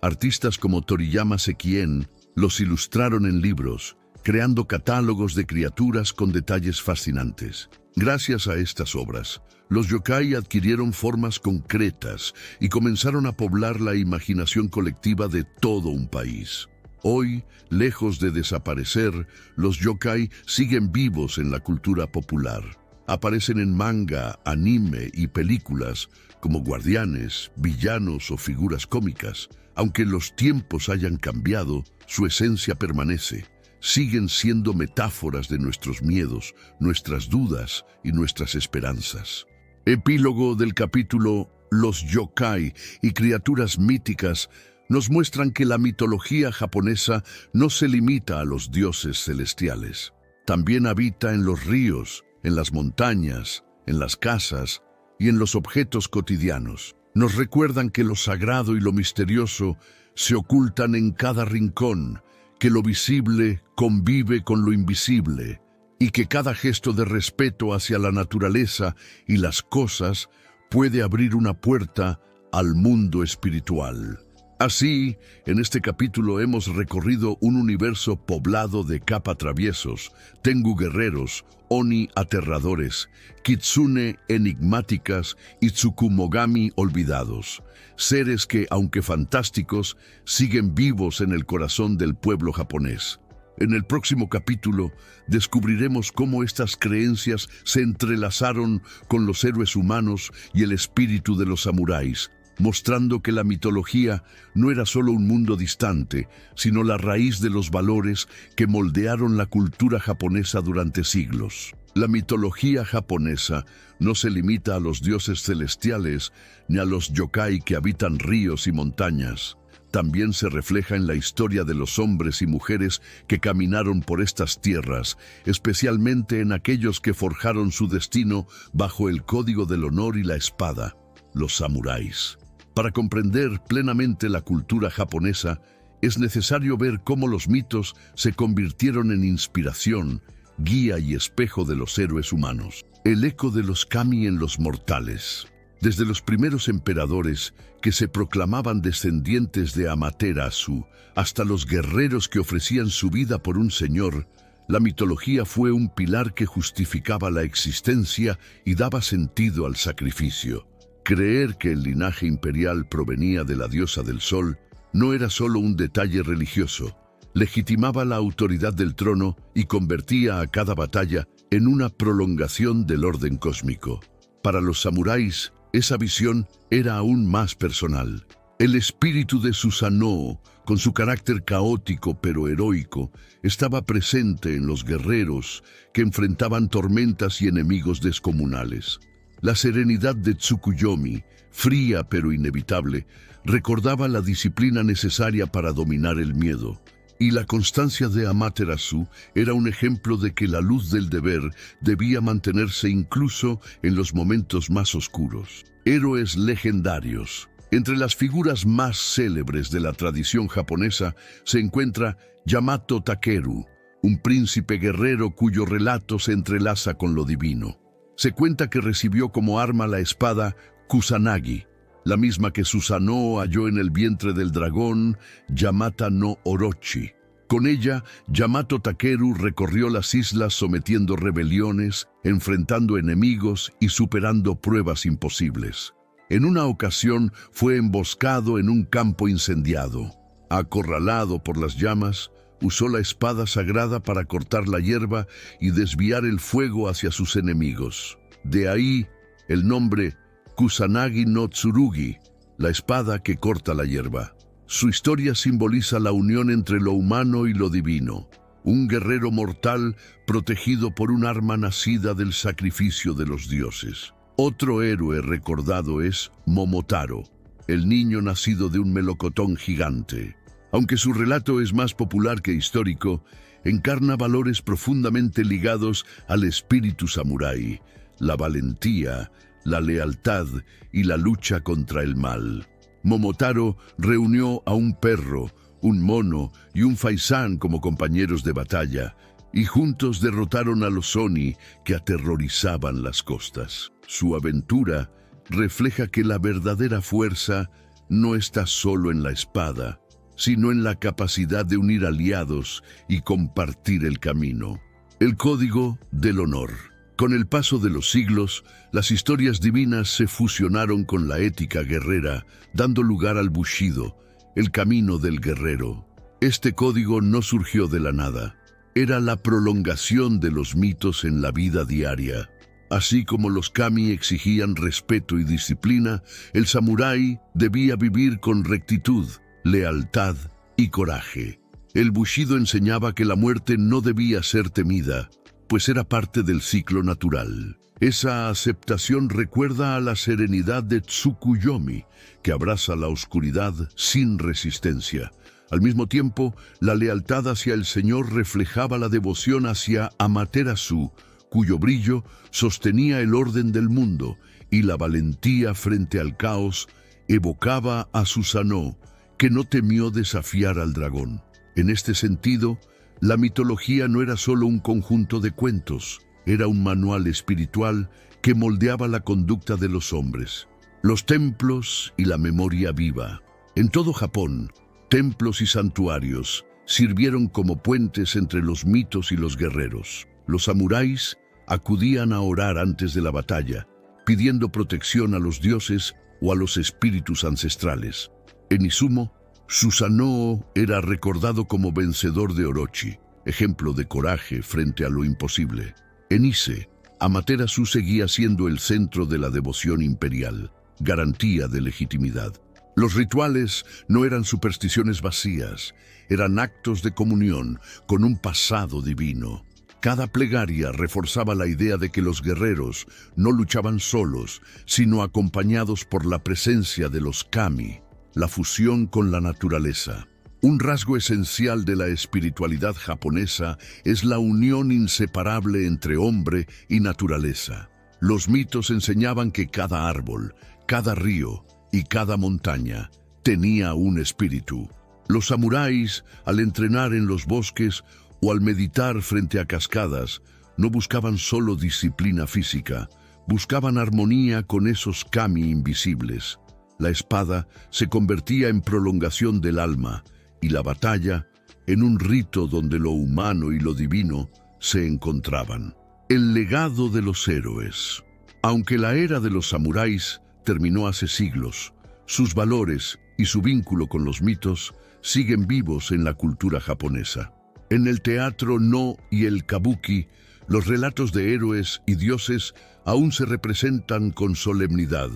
artistas como Toriyama Sekien los ilustraron en libros, creando catálogos de criaturas con detalles fascinantes. Gracias a estas obras, los yokai adquirieron formas concretas y comenzaron a poblar la imaginación colectiva de todo un país. Hoy, lejos de desaparecer, los yokai siguen vivos en la cultura popular. Aparecen en manga, anime y películas como guardianes, villanos o figuras cómicas. Aunque los tiempos hayan cambiado, su esencia permanece. Siguen siendo metáforas de nuestros miedos, nuestras dudas y nuestras esperanzas. Epílogo del capítulo Los yokai y criaturas míticas nos muestran que la mitología japonesa no se limita a los dioses celestiales. También habita en los ríos, en las montañas, en las casas y en los objetos cotidianos. Nos recuerdan que lo sagrado y lo misterioso se ocultan en cada rincón, que lo visible convive con lo invisible y que cada gesto de respeto hacia la naturaleza y las cosas puede abrir una puerta al mundo espiritual. Así, en este capítulo hemos recorrido un universo poblado de kappa traviesos, tengu guerreros, oni aterradores, kitsune enigmáticas y tsukumogami olvidados. Seres que, aunque fantásticos, siguen vivos en el corazón del pueblo japonés. En el próximo capítulo descubriremos cómo estas creencias se entrelazaron con los héroes humanos y el espíritu de los samuráis, mostrando que la mitología no era solo un mundo distante, sino la raíz de los valores que moldearon la cultura japonesa durante siglos. La mitología japonesa no se limita a los dioses celestiales ni a los yokai que habitan ríos y montañas. También se refleja en la historia de los hombres y mujeres que caminaron por estas tierras, especialmente en aquellos que forjaron su destino bajo el código del honor y la espada, los samuráis. Para comprender plenamente la cultura japonesa, es necesario ver cómo los mitos se convirtieron en inspiración, guía y espejo de los héroes humanos. El eco de los kami en los mortales. Desde los primeros emperadores que se proclamaban descendientes de Amaterasu, hasta los guerreros que ofrecían su vida por un señor, la mitología fue un pilar que justificaba la existencia y daba sentido al sacrificio. Creer que el linaje imperial provenía de la diosa del sol no era solo un detalle religioso, legitimaba la autoridad del trono y convertía a cada batalla en una prolongación del orden cósmico. Para los samuráis, esa visión era aún más personal. El espíritu de Susanoo, con su carácter caótico pero heroico, estaba presente en los guerreros que enfrentaban tormentas y enemigos descomunales. La serenidad de Tsukuyomi, fría pero inevitable, recordaba la disciplina necesaria para dominar el miedo. Y la constancia de Amaterasu era un ejemplo de que la luz del deber debía mantenerse incluso en los momentos más oscuros. Héroes legendarios. Entre las figuras más célebres de la tradición japonesa se encuentra Yamato Takeru, un príncipe guerrero cuyo relato se entrelaza con lo divino. Se cuenta que recibió como arma la espada Kusanagi, la misma que Susanoo halló en el vientre del dragón Yamata no Orochi. Con ella, Yamato Takeru recorrió las islas sometiendo rebeliones, enfrentando enemigos y superando pruebas imposibles. En una ocasión fue emboscado en un campo incendiado. Acorralado por las llamas, usó la espada sagrada para cortar la hierba y desviar el fuego hacia sus enemigos. De ahí el nombre Kusanagi no Tsurugi, la espada que corta la hierba. Su historia simboliza la unión entre lo humano y lo divino, un guerrero mortal protegido por un arma nacida del sacrificio de los dioses. Otro héroe recordado es Momotaro, el niño nacido de un melocotón gigante. Aunque su relato es más popular que histórico, encarna valores profundamente ligados al espíritu samurái, la valentía, la lealtad y la lucha contra el mal. Momotaro reunió a un perro, un mono y un faisán como compañeros de batalla, y juntos derrotaron a los Oni que aterrorizaban las costas. Su aventura refleja que la verdadera fuerza no está solo en la espada, sino en la capacidad de unir aliados y compartir el camino. El código del honor. Con el paso de los siglos, las historias divinas se fusionaron con la ética guerrera, dando lugar al Bushido, el camino del guerrero. Este código no surgió de la nada. Era la prolongación de los mitos en la vida diaria. Así como los kami exigían respeto y disciplina, el samurái debía vivir con rectitud, lealtad y coraje. El Bushido enseñaba que la muerte no debía ser temida, pues era parte del ciclo natural. Esa aceptación recuerda a la serenidad de Tsukuyomi, que abraza la oscuridad sin resistencia. Al mismo tiempo, la lealtad hacia el Señor reflejaba la devoción hacia Amaterasu, cuyo brillo sostenía el orden del mundo, y la valentía frente al caos evocaba a Susanoo, que no temió desafiar al dragón. En este sentido, la mitología no era solo un conjunto de cuentos, era un manual espiritual que moldeaba la conducta de los hombres. Los templos y la memoria viva. En todo Japón, templos y santuarios sirvieron como puentes entre los mitos y los guerreros. Los samuráis acudían a orar antes de la batalla, pidiendo protección a los dioses o a los espíritus ancestrales. En Izumo, Susanoo era recordado como vencedor de Orochi, ejemplo de coraje frente a lo imposible. En Ise, Amaterasu seguía siendo el centro de la devoción imperial, garantía de legitimidad. Los rituales no eran supersticiones vacías, eran actos de comunión con un pasado divino. Cada plegaria reforzaba la idea de que los guerreros no luchaban solos, sino acompañados por la presencia de los kami, la fusión con la naturaleza. Un rasgo esencial de la espiritualidad japonesa es la unión inseparable entre hombre y naturaleza. Los mitos enseñaban que cada árbol, cada río y cada montaña tenía un espíritu. Los samuráis, al entrenar en los bosques o al meditar frente a cascadas, no buscaban solo disciplina física, buscaban armonía con esos kami invisibles. La espada se convertía en prolongación del alma y la batalla en un rito donde lo humano y lo divino se encontraban. El legado de los héroes. Aunque la era de los samuráis terminó hace siglos, sus valores y su vínculo con los mitos siguen vivos en la cultura japonesa. En el teatro no y el kabuki, los relatos de héroes y dioses aún se representan con solemnidad.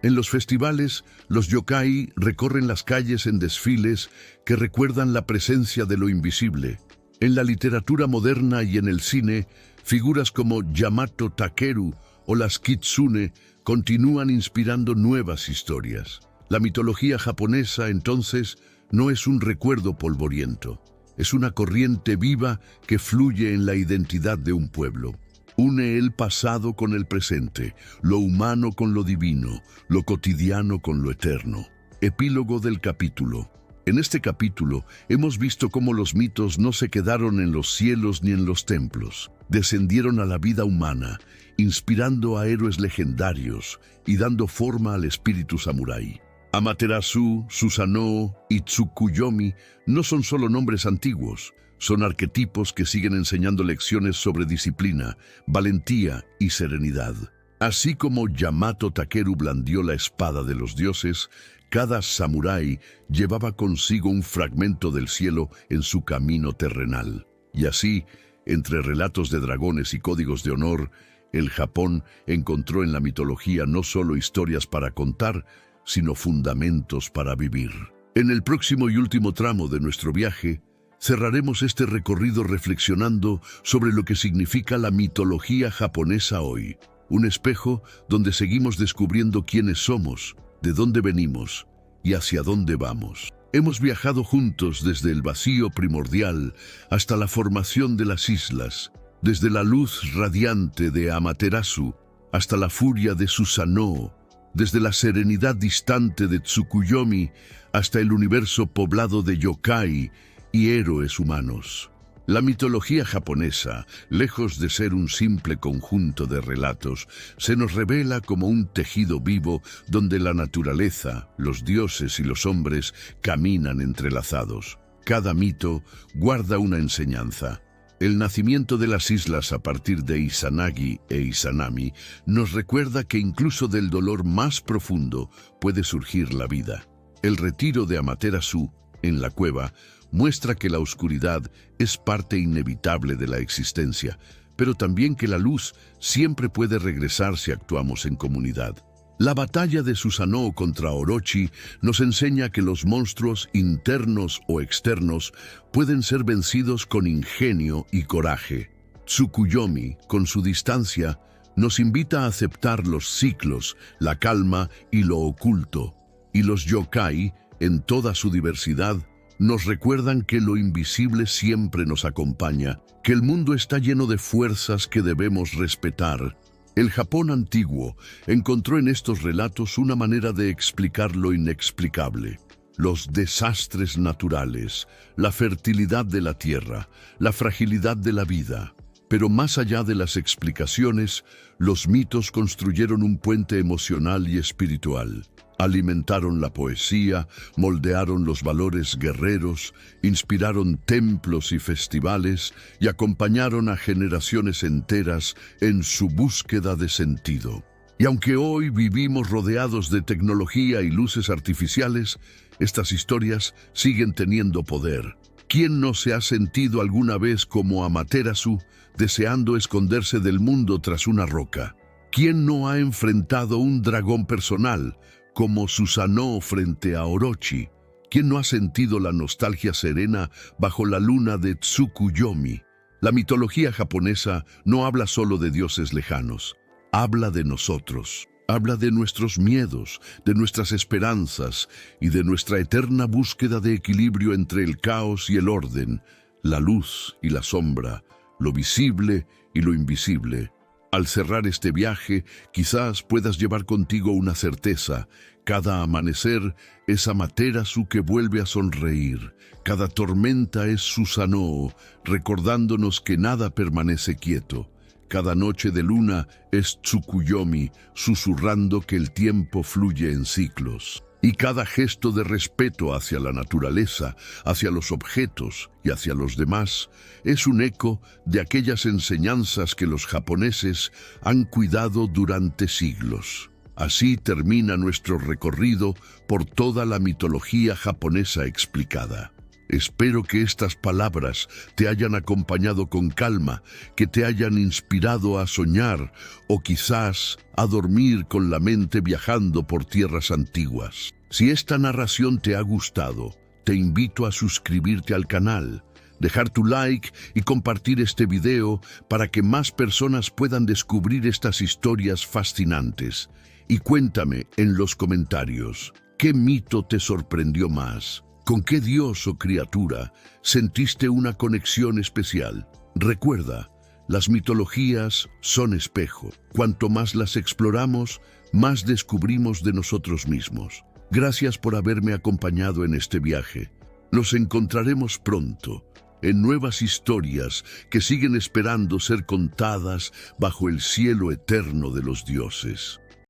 En los festivales, los yokai recorren las calles en desfiles que recuerdan la presencia de lo invisible. En la literatura moderna y en el cine, figuras como Yamato Takeru o las kitsune continúan inspirando nuevas historias. La mitología japonesa, entonces, no es un recuerdo polvoriento. Es una corriente viva que fluye en la identidad de un pueblo. Une el pasado con el presente, lo humano con lo divino, lo cotidiano con lo eterno. Epílogo del capítulo. En este capítulo hemos visto cómo los mitos no se quedaron en los cielos ni en los templos. Descendieron a la vida humana, inspirando a héroes legendarios y dando forma al espíritu samurái. Amaterasu, Susanoo y Tsukuyomi no son solo nombres antiguos, son arquetipos que siguen enseñando lecciones sobre disciplina, valentía y serenidad. Así como Yamato Takeru blandió la espada de los dioses, cada samurái llevaba consigo un fragmento del cielo en su camino terrenal. Y así, entre relatos de dragones y códigos de honor, el Japón encontró en la mitología no solo historias para contar, sino fundamentos para vivir. En el próximo y último tramo de nuestro viaje, cerraremos este recorrido reflexionando sobre lo que significa la mitología japonesa hoy. Un espejo donde seguimos descubriendo quiénes somos, de dónde venimos y hacia dónde vamos. Hemos viajado juntos desde el vacío primordial hasta la formación de las islas, desde la luz radiante de Amaterasu hasta la furia de Susanoo, desde la serenidad distante de Tsukuyomi hasta el universo poblado de yokai y héroes humanos. La mitología japonesa, lejos de ser un simple conjunto de relatos, se nos revela como un tejido vivo donde la naturaleza, los dioses y los hombres caminan entrelazados. Cada mito guarda una enseñanza. El nacimiento de las islas a partir de Izanagi e Izanami nos recuerda que incluso del dolor más profundo puede surgir la vida. El retiro de Amaterasu, en la cueva, muestra que la oscuridad es parte inevitable de la existencia, pero también que la luz siempre puede regresar si actuamos en comunidad. La batalla de Susanoo contra Orochi nos enseña que los monstruos internos o externos pueden ser vencidos con ingenio y coraje. Tsukuyomi, con su distancia, nos invita a aceptar los ciclos, la calma y lo oculto. Y los yokai, en toda su diversidad, nos recuerdan que lo invisible siempre nos acompaña, que el mundo está lleno de fuerzas que debemos respetar. El Japón antiguo encontró en estos relatos una manera de explicar lo inexplicable. Los desastres naturales, la fertilidad de la tierra, la fragilidad de la vida. Pero más allá de las explicaciones, los mitos construyeron un puente emocional y espiritual. Alimentaron la poesía, moldearon los valores guerreros, inspiraron templos y festivales y acompañaron a generaciones enteras en su búsqueda de sentido. Y aunque hoy vivimos rodeados de tecnología y luces artificiales, estas historias siguen teniendo poder. ¿Quién no se ha sentido alguna vez como Amaterasu, deseando esconderse del mundo tras una roca? ¿Quién no ha enfrentado un dragón personal, como Susanoo frente a Orochi? ¿Quién no ha sentido la nostalgia serena bajo la luna de Tsukuyomi? La mitología japonesa no habla solo de dioses lejanos, habla de nosotros, habla de nuestros miedos, de nuestras esperanzas y de nuestra eterna búsqueda de equilibrio entre el caos y el orden, la luz y la sombra, lo visible y lo invisible. Al cerrar este viaje, quizás puedas llevar contigo una certeza. Cada amanecer es Amaterasu que vuelve a sonreír. Cada tormenta es Susanoo, recordándonos que nada permanece quieto. Cada noche de luna es Tsukuyomi, susurrando que el tiempo fluye en ciclos. Y cada gesto de respeto hacia la naturaleza, hacia los objetos y hacia los demás, es un eco de aquellas enseñanzas que los japoneses han cuidado durante siglos. Así termina nuestro recorrido por toda la mitología japonesa explicada. Espero que estas palabras te hayan acompañado con calma, que te hayan inspirado a soñar o quizás a dormir con la mente viajando por tierras antiguas. Si esta narración te ha gustado, te invito a suscribirte al canal, dejar tu like y compartir este video para que más personas puedan descubrir estas historias fascinantes. Y cuéntame en los comentarios, ¿qué mito te sorprendió más? ¿Con qué dios o criatura sentiste una conexión especial? Recuerda, las mitologías son espejo. Cuanto más las exploramos, más descubrimos de nosotros mismos. Gracias por haberme acompañado en este viaje. Nos encontraremos pronto en nuevas historias que siguen esperando ser contadas bajo el cielo eterno de los dioses.